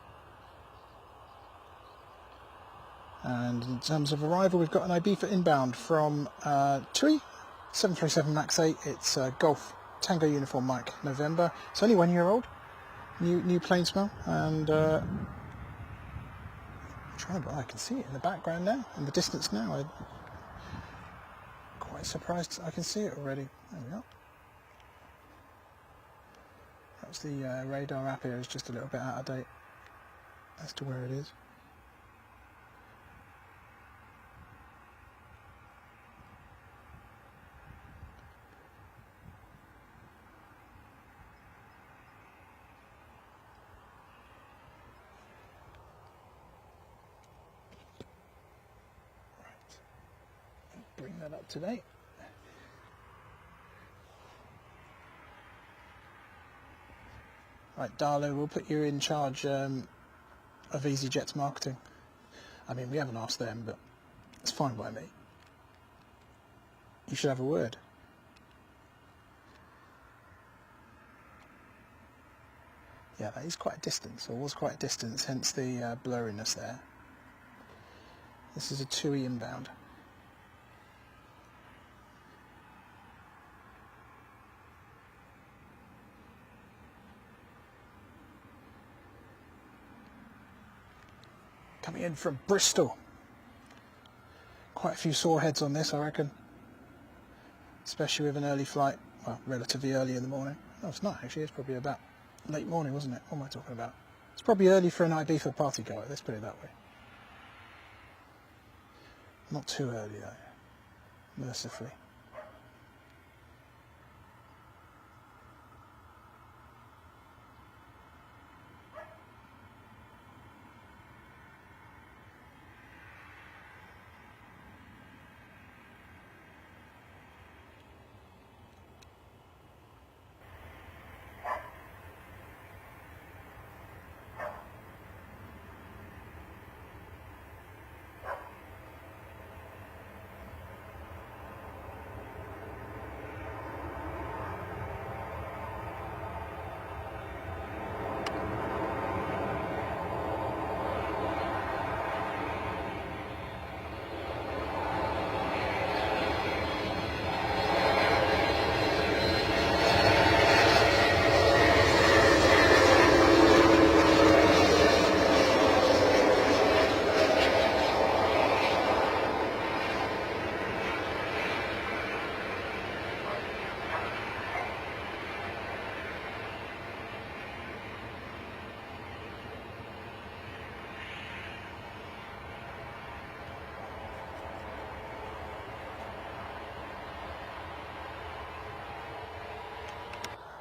A: And in terms of arrival, we've got an Ibiza inbound from TUI, 737 MAX 8. It's Golf Tango Uniform Mike November. It's only 1 year old. new plane smell, and I can see it in the background now, in the distance now. I'm quite surprised I can see it already. There we are. Perhaps the radar app here is just a little bit out of date as to where it is. Bring that up to date. Right, Darlo, we'll put you in charge of EasyJet's marketing. I mean, we haven't asked them, but it's fine by me. You should have a word. Yeah, that is quite a distance, or was quite a distance, hence the blurriness there. This is a 2E inbound. Coming in from Bristol. Quite a few sore heads on this, I reckon. Especially with an early flight. Well, relatively early in the morning. No, it's not actually. It's probably about late morning, wasn't it? What am I talking about? It's probably early for an Ibiza party goer. Let's put it that way. Not too early though. Mercifully.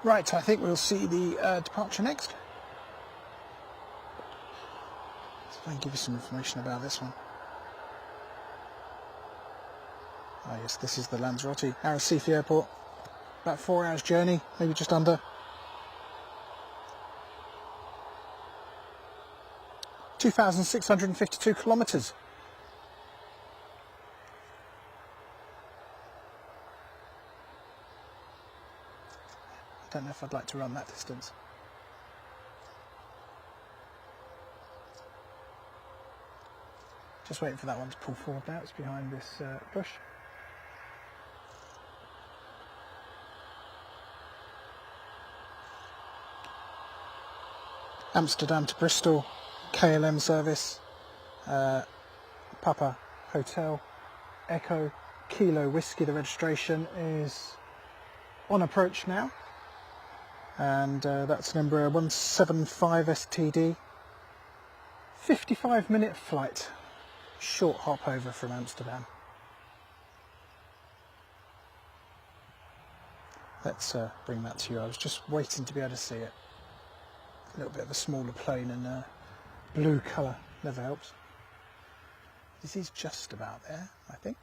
A: Right, I think we'll see the departure next. So if I can give you some information about this one. Ah yes, this is the Lanzarote, Arrecife Airport. About 4 hours journey, maybe just under. 2,652 kilometres. I don't know if I'd like to run that distance. Just waiting for that one to pull forward now. It's behind this bush. Amsterdam to Bristol, KLM service, Papa Hotel, Echo, Kilo Whiskey. The registration is on approach now. And that's an Embraer 175 STD. 55-minute flight. Short hop over from Amsterdam. Let's bring that to you. I was just waiting to be able to see it. A little bit of a smaller plane and blue colour never helps. This is just about there, I think.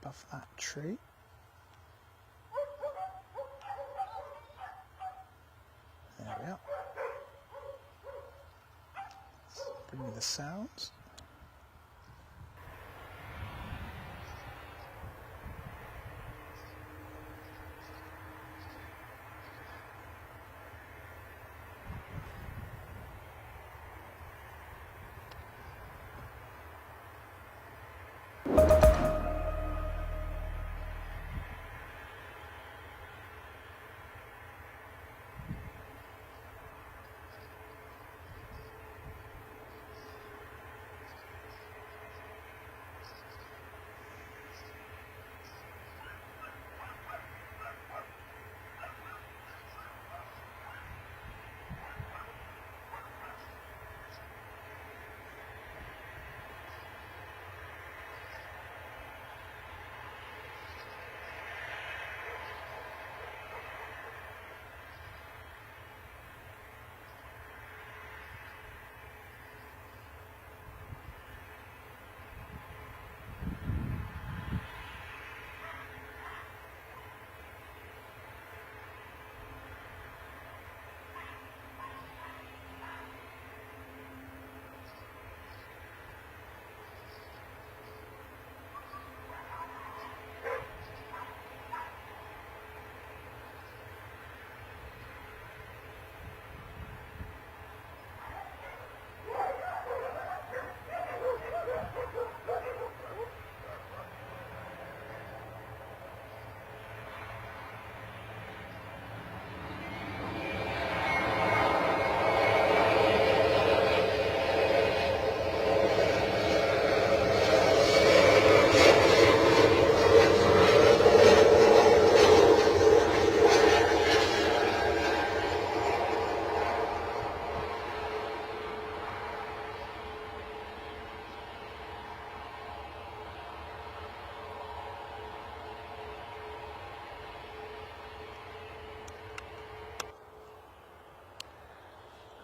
A: Above that tree. There we are. Let's bring me the sounds.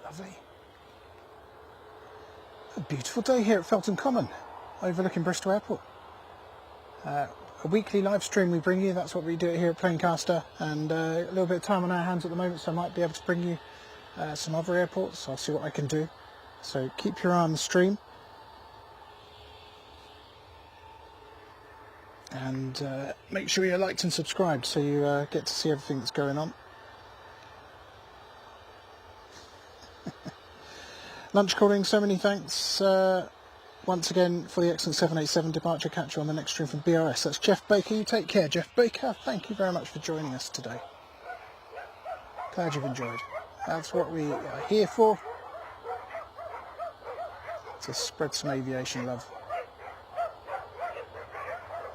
A: Lovely. A beautiful day here at Felton Common, overlooking Bristol Airport. A weekly live stream we bring you, that's what we do here at Planecaster, and a little bit of time on our hands at the moment, so I might be able to bring you some other airports. I'll see what I can do. So keep your eye on the stream. And make sure you're liked and subscribed so you get to see everything that's going on. Lunch calling, so many thanks once again for the excellent 787 departure. Catch you on the next stream from BRS. That's Jeff Baker. You take care, Jeff Baker. Thank you very much for joining us today. Glad you've enjoyed. That's what we are here for, to spread some aviation love.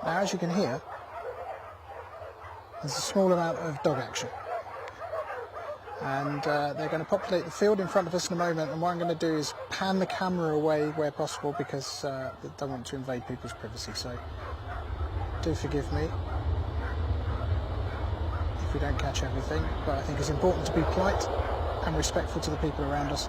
A: Now, as you can hear, there's a small amount of dog action. And they're going to populate the field in front of us in a moment, and what I'm going to do is pan the camera away where possible because they don't want to invade people's privacy, so do forgive me if we don't catch everything, but I think it's important to be polite and respectful to the people around us.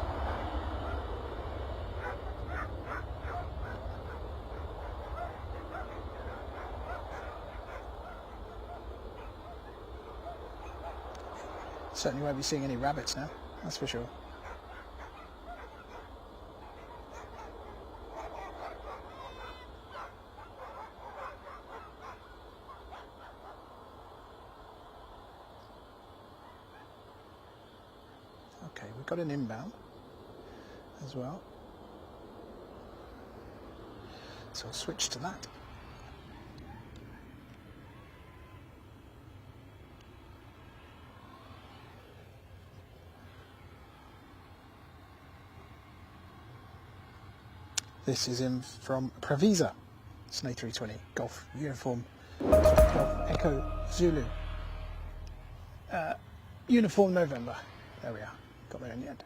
A: Certainly won't be seeing any rabbits now, that's for sure. Okay, we've got an inbound as well. So I'll switch to that. This is in from Pravisa. It's an A320 Golf uniform. Golf Echo Zulu. Uniform November. There we are. Got there in the end.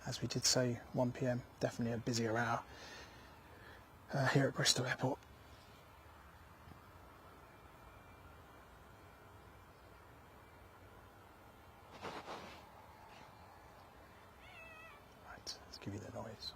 A: As we did say, 1 PM, definitely a busier hour here at Bristol Airport. Give you the noise.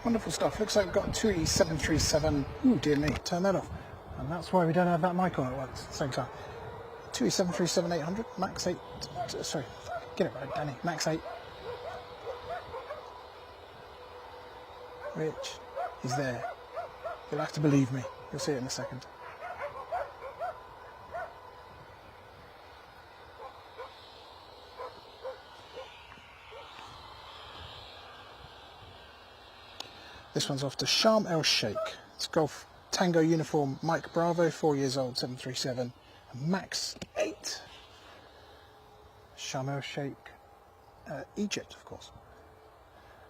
A: Wonderful stuff. Looks like we've got a TUI 737. Ooh, dear me, turn that off. And that's why we don't have that mic on at once at the same time. TUI 737-800, max 8. Sorry, get it right, Danny. Max 8. Which is there. You'll have to believe me. You'll see it in a second. This one's off to Sharm El Sheikh. It's Golf Tango uniform, Mike Bravo, 4 years old, 737, max 8. Sharm El Sheikh, Egypt, of course.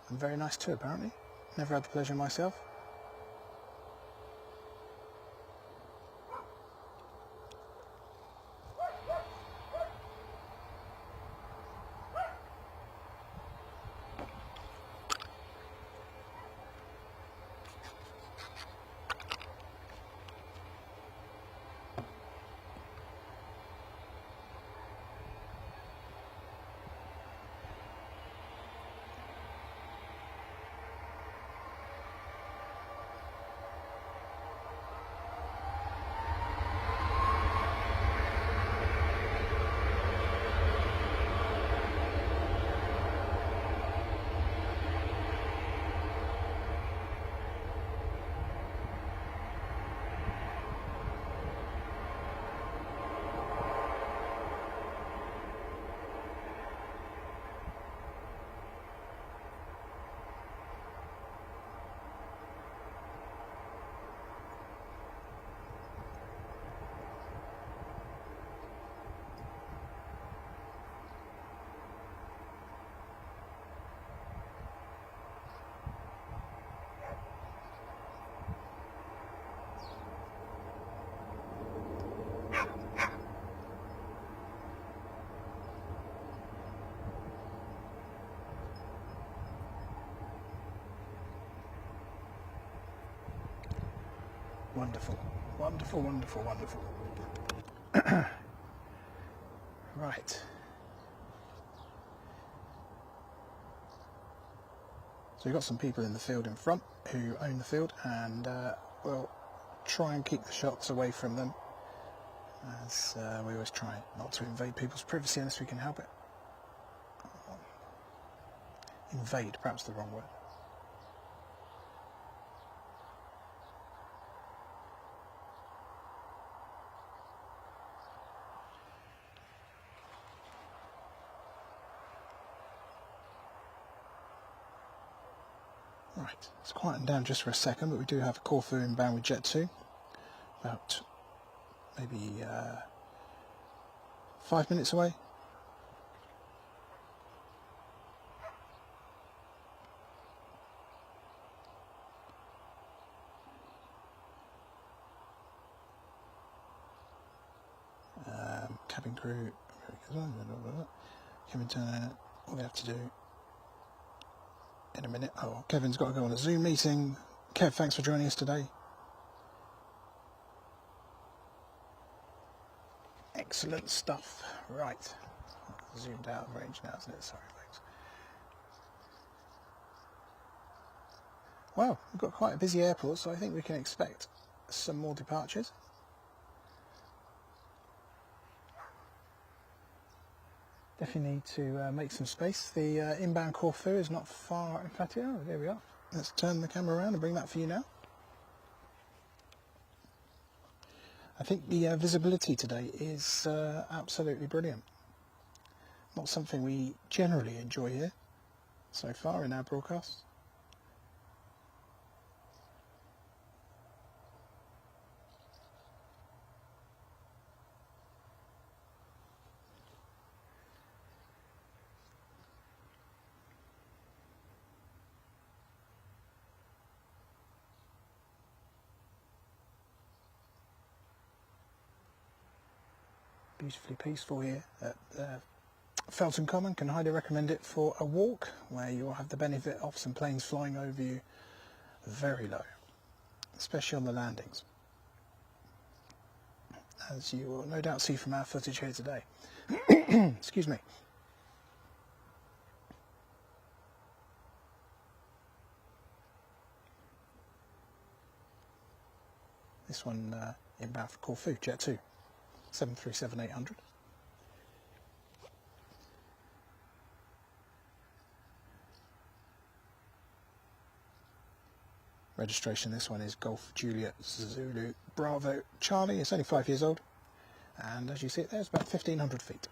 A: And very nice too, apparently. Never had the pleasure myself. Wonderful, wonderful, wonderful, wonderful. Right. So we've got some people in the field in front who own the field, and we'll try and keep the shots away from them, as we always try not to invade people's privacy unless we can help it. Invade, perhaps the wrong word. Right, it's quieting down just for a second, but we do have a Corfu inbound with Jet 2, about maybe 5 minutes away. Cabin crew, Kevin Turner, all they have to do in a minute. Oh, Kevin's got to go on a Zoom meeting. Kev, thanks for joining us today. Excellent stuff. Right, zoomed out of range now, isn't it? Sorry, folks. Well, we've got quite a busy airport, so I think we can expect some more departures. Definitely need to make some space. The inbound Corfu is not far. In fact, oh, there we are. Let's turn the camera around and bring that for you now. I think the visibility today is absolutely brilliant. Not something we generally enjoy here so far in our broadcasts. Beautifully peaceful here at Felton Common. Can highly recommend it for a walk where you'll have the benefit of some planes flying over you very low, especially on the landings, as you will no doubt see from our footage here today. Excuse me. This one inbound for Corfu, Jet 2. 737-800. Registration, this one is Golf Juliet Zulu Bravo Charlie. It's only 5 years old, and as you see it there, it's about 1,500 feet.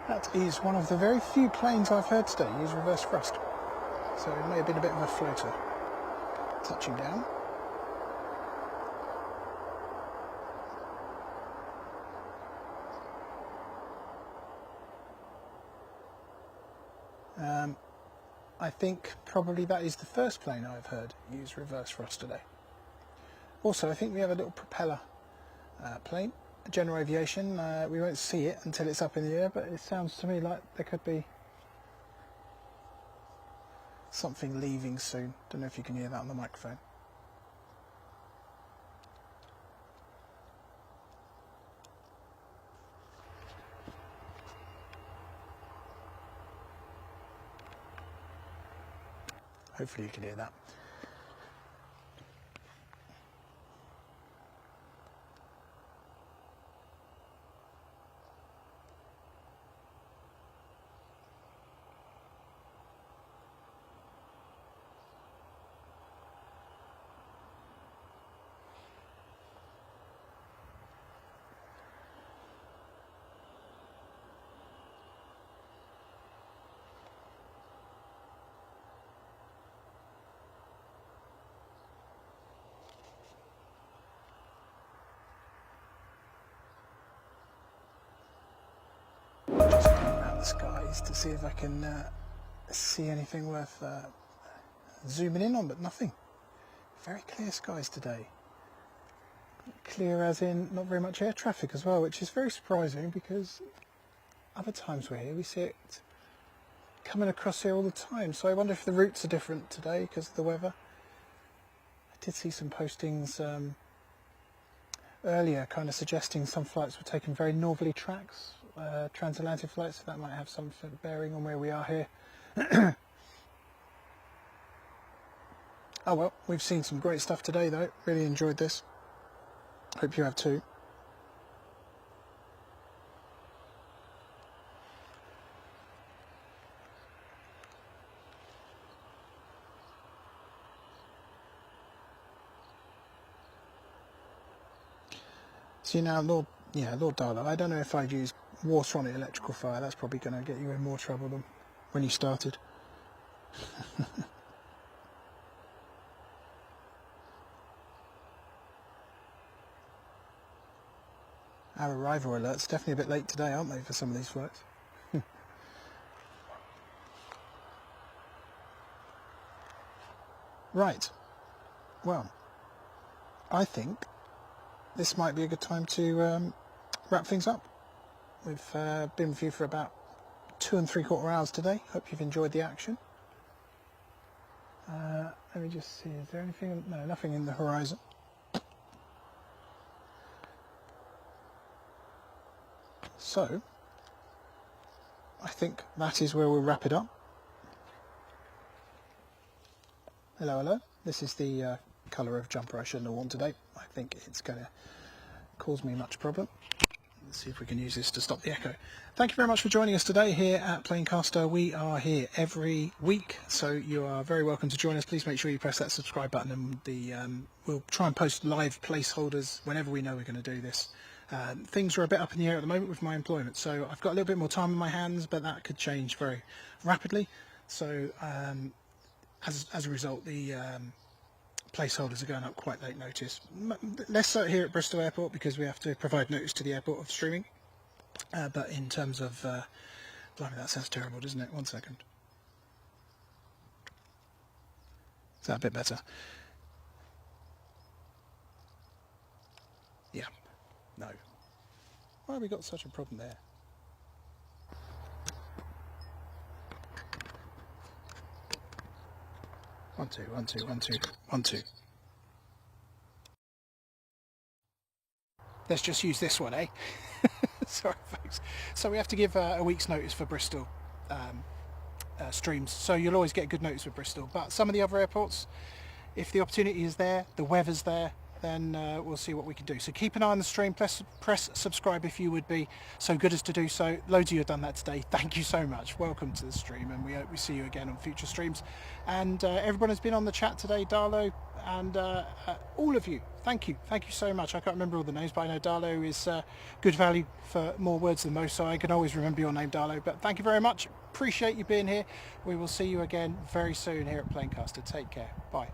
A: That is one of the very few planes I've heard today use reverse thrust, so it may have been a bit of a floater touching down. I think probably that is the first plane I've heard use reverse thrust today. Also, I think we have a little propeller plane, general aviation. We won't see it until it's up in the air, but it sounds to me like there could be something leaving soon. Don't know if you can hear that on the microphone. Hopefully you can hear that. Just looking around the skies to see if I can see anything worth zooming in on, but nothing. Very clear skies today. Clear as in not very much air traffic as well, which is very surprising because other times we're here we see it coming across here all the time. So I wonder if the routes are different today because of the weather. I did see some postings earlier kind of suggesting some flights were taking very northerly tracks, transatlantic flights, so that might have some sort of bearing on where we are here. Oh well, we've seen some great stuff today though, really enjoyed this. Hope you have too. See now, Lord Darla, I don't know if I'd use water on it, electrical fire. That's probably going to get you in more trouble than when you started. Our arrival alerts definitely a bit late today, aren't they, for some of these flights? Right. Well, I think this might be a good time to wrap things up. We've been with you for about 2 3/4 hours today. Hope you've enjoyed the action. Let me just see, is there anything? No, nothing in the horizon. So, I think that is where we'll wrap it up. Hello, hello. This is the colour of jumper I shouldn't have worn today. I think it's going to cause me much problem. Let's see if we can use this to stop the echo. Thank you very much for joining us today here at Planecaster. We are here every week, so you are very welcome to join us. Please make sure you press that subscribe button, and we'll try and post live placeholders whenever we know we're going to do this. Things are a bit up in the air at the moment with my employment, so I've got a little bit more time in my hands, but that could change very rapidly. So as a result, the placeholders are going up quite late notice. Less so here at Bristol Airport because we have to provide notice to the airport of streaming. But in terms of, blimey, that sounds terrible, doesn't it? 1 second. Is that a bit better? Yeah. No. Why have we got such a problem there? One, two, 1 2 1 2 1 2. Let's just use this one, eh? Sorry, folks. So we have to give a week's notice for Bristol streams. So you'll always get good notice with Bristol. But some of the other airports, if the opportunity is there, the weather's there, then we'll see what we can do. So keep an eye on the stream. Press subscribe if you would be so good as to do so. Loads of you have done that today. Thank you so much. Welcome to the stream, and we hope we see you again on future streams. And everyone has been on the chat today, Darlo, and all of you. Thank you so much. I can't remember all the names, but I know Darlo is good value for more words than most, so I can always remember your name, Darlo. But thank you very much. Appreciate you being here. We will see you again very soon here at Planecaster. Take care. Bye.